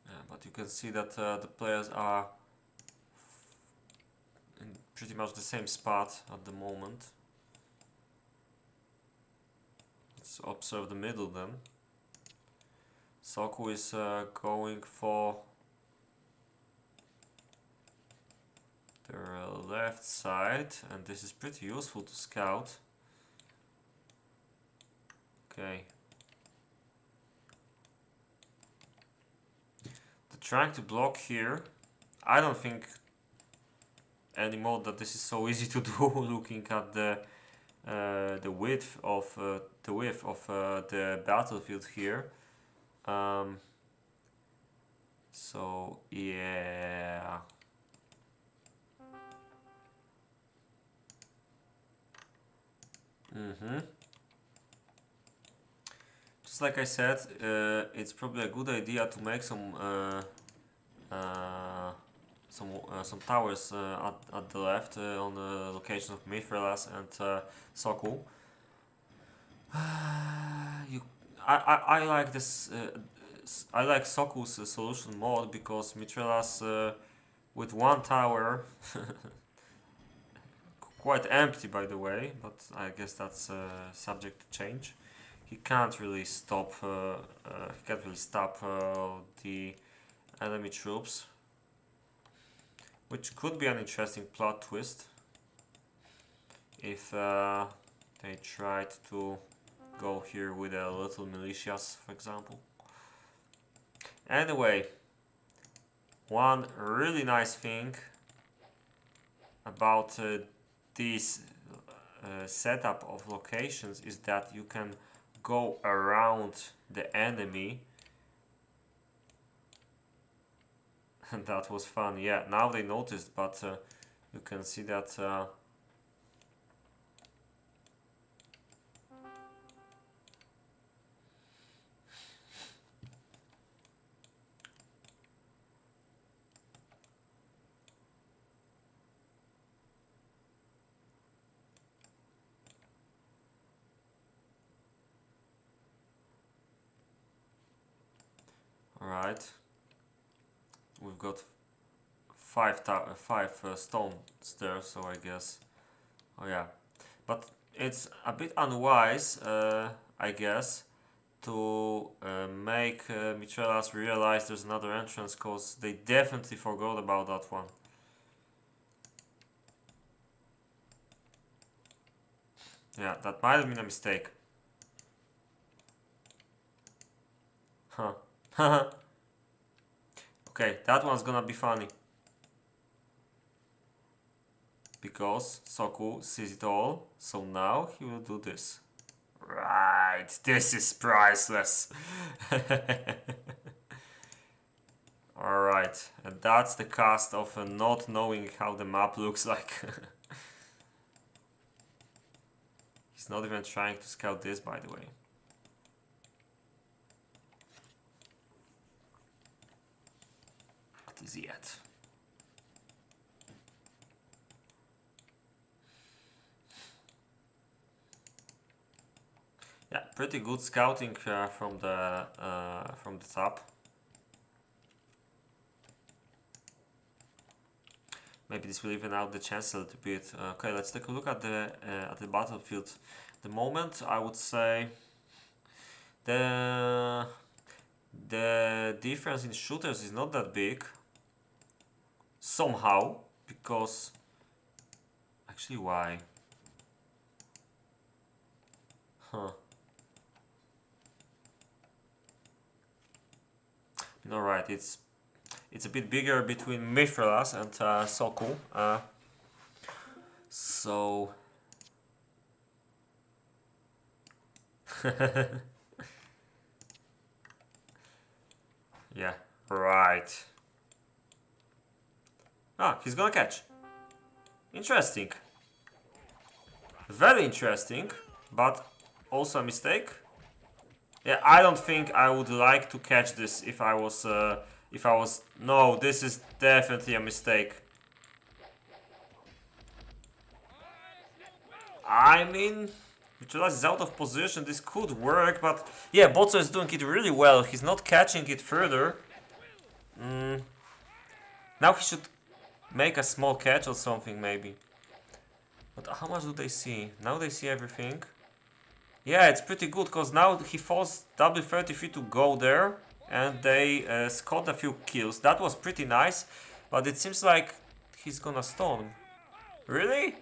Yeah, but you can see that the players are in pretty much the same spot at the moment. Let's observe the middle then. Sokol is going for their left side, and this is pretty useful to scout. Okay. They're trying to block here. I don't think anymore that this is so easy to do looking at the width of the battlefield here. So yeah. Just like I said, it's probably a good idea to make some towers at the left on the location of Mithrellas and Sokol. I like this. I like Sokol's solution more because Mithrellas with one tower, quite empty by the way, but I guess that's subject to change. He can't really stop. The enemy troops. which could be an interesting plot twist if they tried to go here with a little militias, for example. Anyway, one really nice thing about this setup of locations is that you can go around the enemy. And that was fun. Yeah, now they noticed, but you can see that alright. We've got five stone stairs, so I guess. Oh yeah, but it's a bit unwise, I guess, to make Mithrellas realize there's another entrance, cause they definitely forgot about that one. Yeah, that might have been a mistake. Huh. Okay, that one's gonna be funny. Because Sokol sees it all, so now he will do this. Right, this is priceless. Alright, and that's the cost of not knowing how the map looks like. He's not even trying to scout this, by the way. What is he at? Yeah, pretty good scouting from the top. Maybe this will even out the chance a little bit. Okay, let's take a look at the battlefield. The moment I would say the difference in shooters is not that big. Somehow, because actually why? Huh. Alright, it's a bit bigger between Mithrellas and Sokol. So yeah, right. Ah, he's gonna catch. Interesting. Very interesting, but also a mistake. Yeah, I don't think I would like to catch this if I was no, this is definitely a mistake. I mean, Mithrellas is out of position, this could work, but yeah, Botso is doing it really well. He's not catching it further. Now he should make a small catch or something, maybe. But how much do they see? Now they see everything. Yeah, it's pretty good, because now he forced W33 to go there, and they scored a few kills. That was pretty nice, but it seems like he's gonna stone. Really?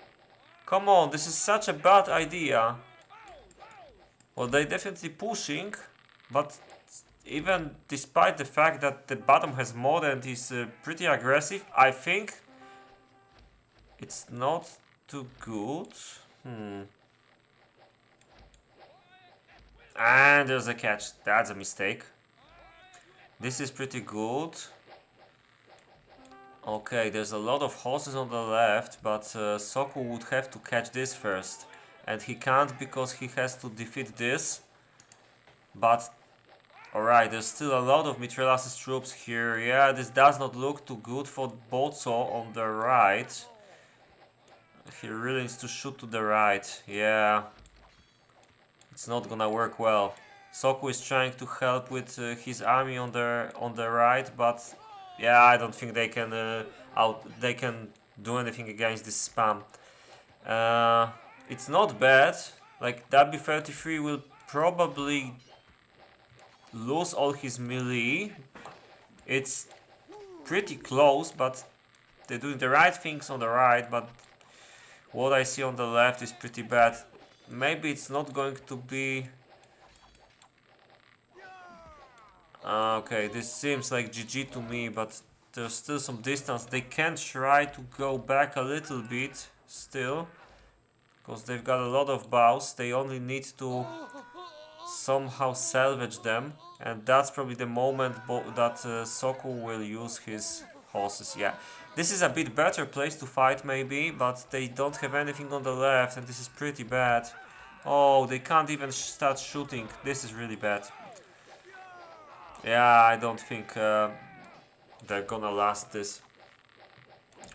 Come on, this is such a bad idea. Well, they're definitely pushing, but even despite the fact that the bottom has mod and is pretty aggressive, I think it's not too good. And there's a catch. That's a mistake. This is pretty good. Okay, there's a lot of horses on the left, but Sokol would have to catch this first. And he can't because he has to defeat this. But, alright, there's still a lot of Mithrellas' troops here. Yeah, this does not look too good for Botso on the right. He really needs to shoot to the right. Yeah. It's not gonna work well. Sokol is trying to help with his army on the right, but yeah, I don't think they can do anything against this spam. It's not bad. Like W33 will probably lose all his melee. It's pretty close, but they're doing the right things on the right, but what I see on the left is pretty bad. Maybe it's not going to be... Okay, this seems like GG to me, but there's still some distance. They can try to go back a little bit still, because they've got a lot of bows. They only need to somehow salvage them, and that's probably the moment that Sokol will use his horses. Yeah, this is a bit better place to fight maybe, but they don't have anything on the left, and this is pretty bad. Oh, they can't even start shooting. This is really bad. Yeah, I don't think they're gonna last this.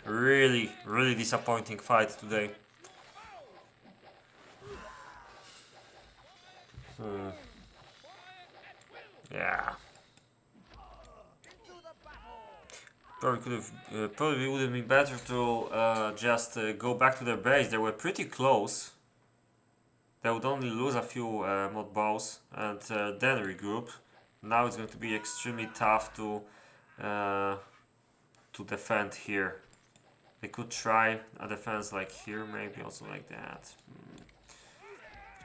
Really, really disappointing fight today. Yeah. Probably would have been better to just go back to their base. They were pretty close. They would only lose a few mod bows and then regroup. Now it's going to be extremely tough to defend here. They could try a defense like here, maybe also like that.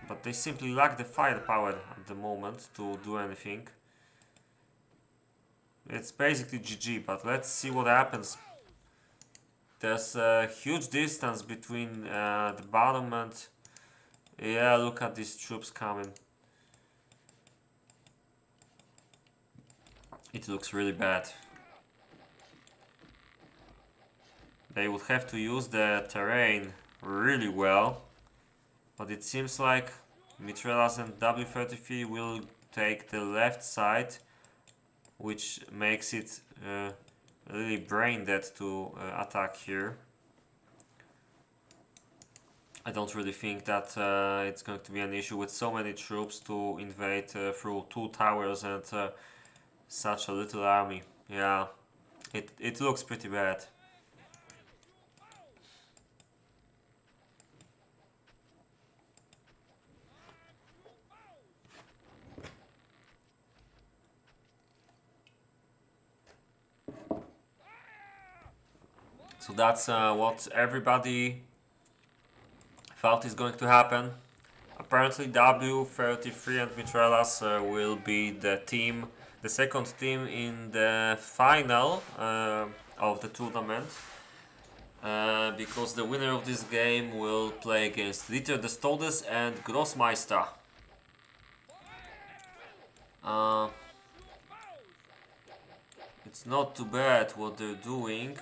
But they simply lack the firepower at the moment to do anything. It's basically GG, but let's see what happens. There's a huge distance between the bottom and... Yeah, look at these troops coming. It looks really bad. They would have to use the terrain really well, but it seems like Mithrellas and W33 will take the left side, which makes it really brain dead to attack here. I don't really think that it's going to be an issue with so many troops to invade through 2 towers and such a little army. Yeah, it looks pretty bad. So that's what everybody thought is going to happen. Apparently W33 and Mithrellas will be the team, the second team in the final of the tournament. Because the winner of this game will play against Ritter des Todes and Grossmeister. It's not too bad what they're doing,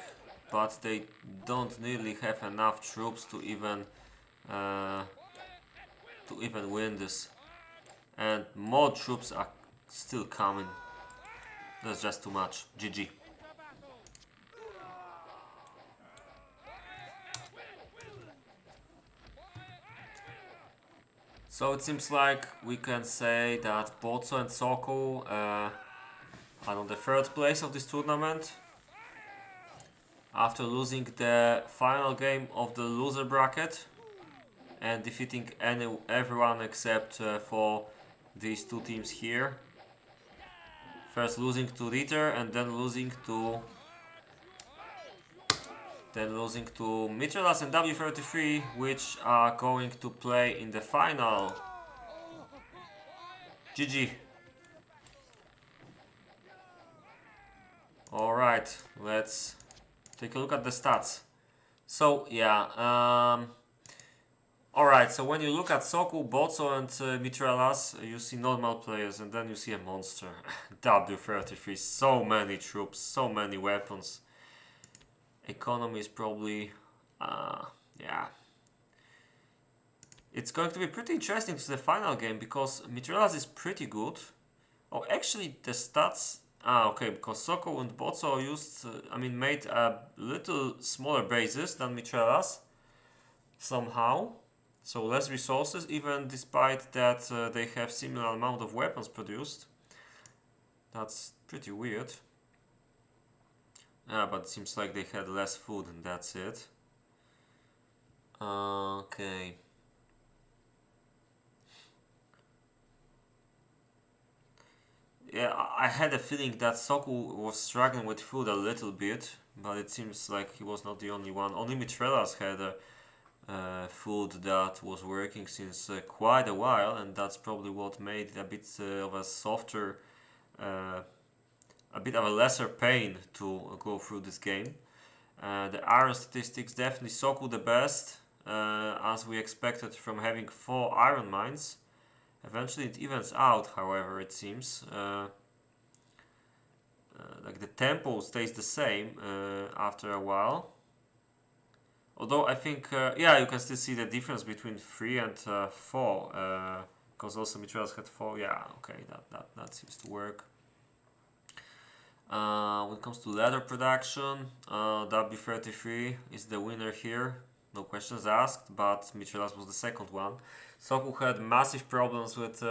but they don't nearly have enough troops to even win this. And more troops are still coming. That's just too much. GG. So it seems like we can say that Bozo and Sokol are on the third place of this tournament, after losing the final game of the loser bracket and defeating everyone except for these 2 teams here. First losing to Ritter and then losing to Mithrellas and W33, which are going to play in the final. GG. Alright, let's take a look at the stats. So yeah, alright, so when you look at Sokol, Bozo and Mithrellas, you see normal players and then you see a monster. W33, so many troops, so many weapons. Economy is probably, yeah. It's going to be pretty interesting to the final game because Mithrellas is pretty good. Oh, actually the stats... okay, because Sokol and Bozo used, made a little smaller bases than Mithrellas somehow. So less resources, even despite that they have similar amount of weapons produced. That's pretty weird. But it seems like they had less food and that's it. Okay. Yeah, I had a feeling that Sokol was struggling with food a little bit, but it seems like he was not the only one. Only Mithrellas had a food that was working since quite a while, and that's probably what made it a bit of a softer, a bit of a lesser pain to go through this game. The iron statistics definitely Sokol the best, as we expected from having 4 iron mines. Eventually it evens out, however, it seems. Like the tempo stays the same after a while. Although I think, yeah, you can still see the difference between 3 and 4. Because also Mithrellas had 4. Yeah, okay, that seems to work. When it comes to leather production, W33 is the winner here. No questions asked, but Mithrellas was the second one. Sokol had massive problems with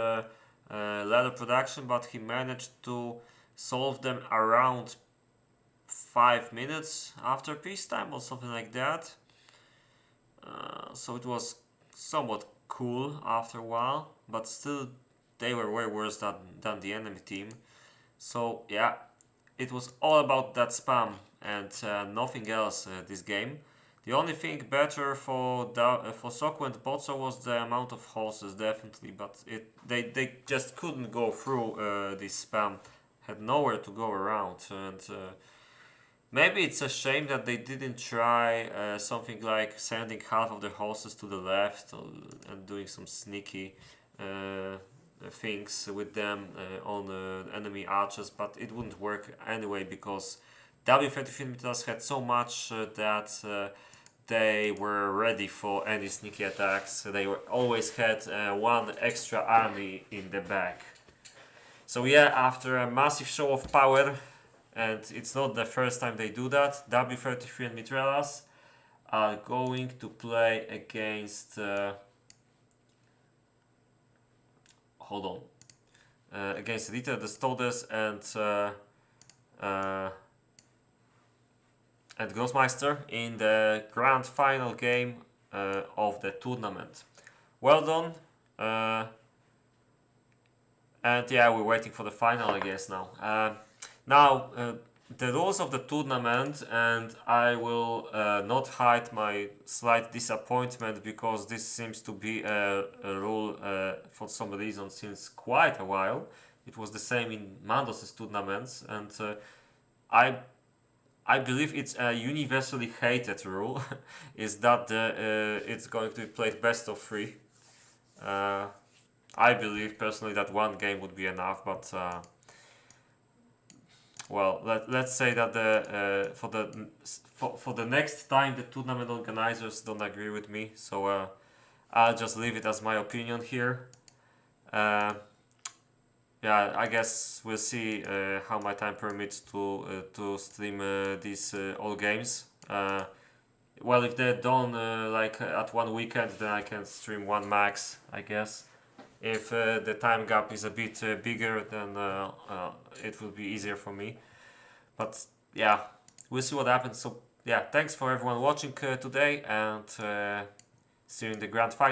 leather production, but he managed to solve them around 5 minutes after peacetime or something like that. So it was somewhat cool after a while, but still they were way worse than the enemy team. So yeah, it was all about that spam and nothing else this game. The only thing better for Sokol and Botso was the amount of horses, definitely, but they just couldn't go through this spam, had nowhere to go around, and maybe it's a shame that they didn't try something like sending half of the horses to the left and doing some sneaky things with them on enemy archers, but it wouldn't work anyway because W33 Mithrellas had so much that they were ready for any sneaky attacks. They always had one extra army in the back. So yeah, after a massive show of power, and it's not the first time they do that, W33 and Mithrellas are going to play against against Ritter the Stodes and Grossmeister in the grand final game of the tournament. Well done. And yeah, we're waiting for the final, I guess, now. The rules of the tournament, and I will not hide my slight disappointment because this seems to be a rule for some reason since quite a while. It was the same in Mandos' tournaments, and I believe it's a universally hated rule, is that it's going to be played best of 3. I believe personally that one game would be enough, but well, let's say that for the next time the tournament organizers don't agree with me, so I'll just leave it as my opinion here. Yeah, I guess we'll see how my time permits to stream these all games. Well, if they're done like at one weekend, then I can stream one max, I guess. If the time gap is a bit bigger, then it will be easier for me. But yeah, we'll see what happens. So yeah, thanks for everyone watching today, and see you in the grand final.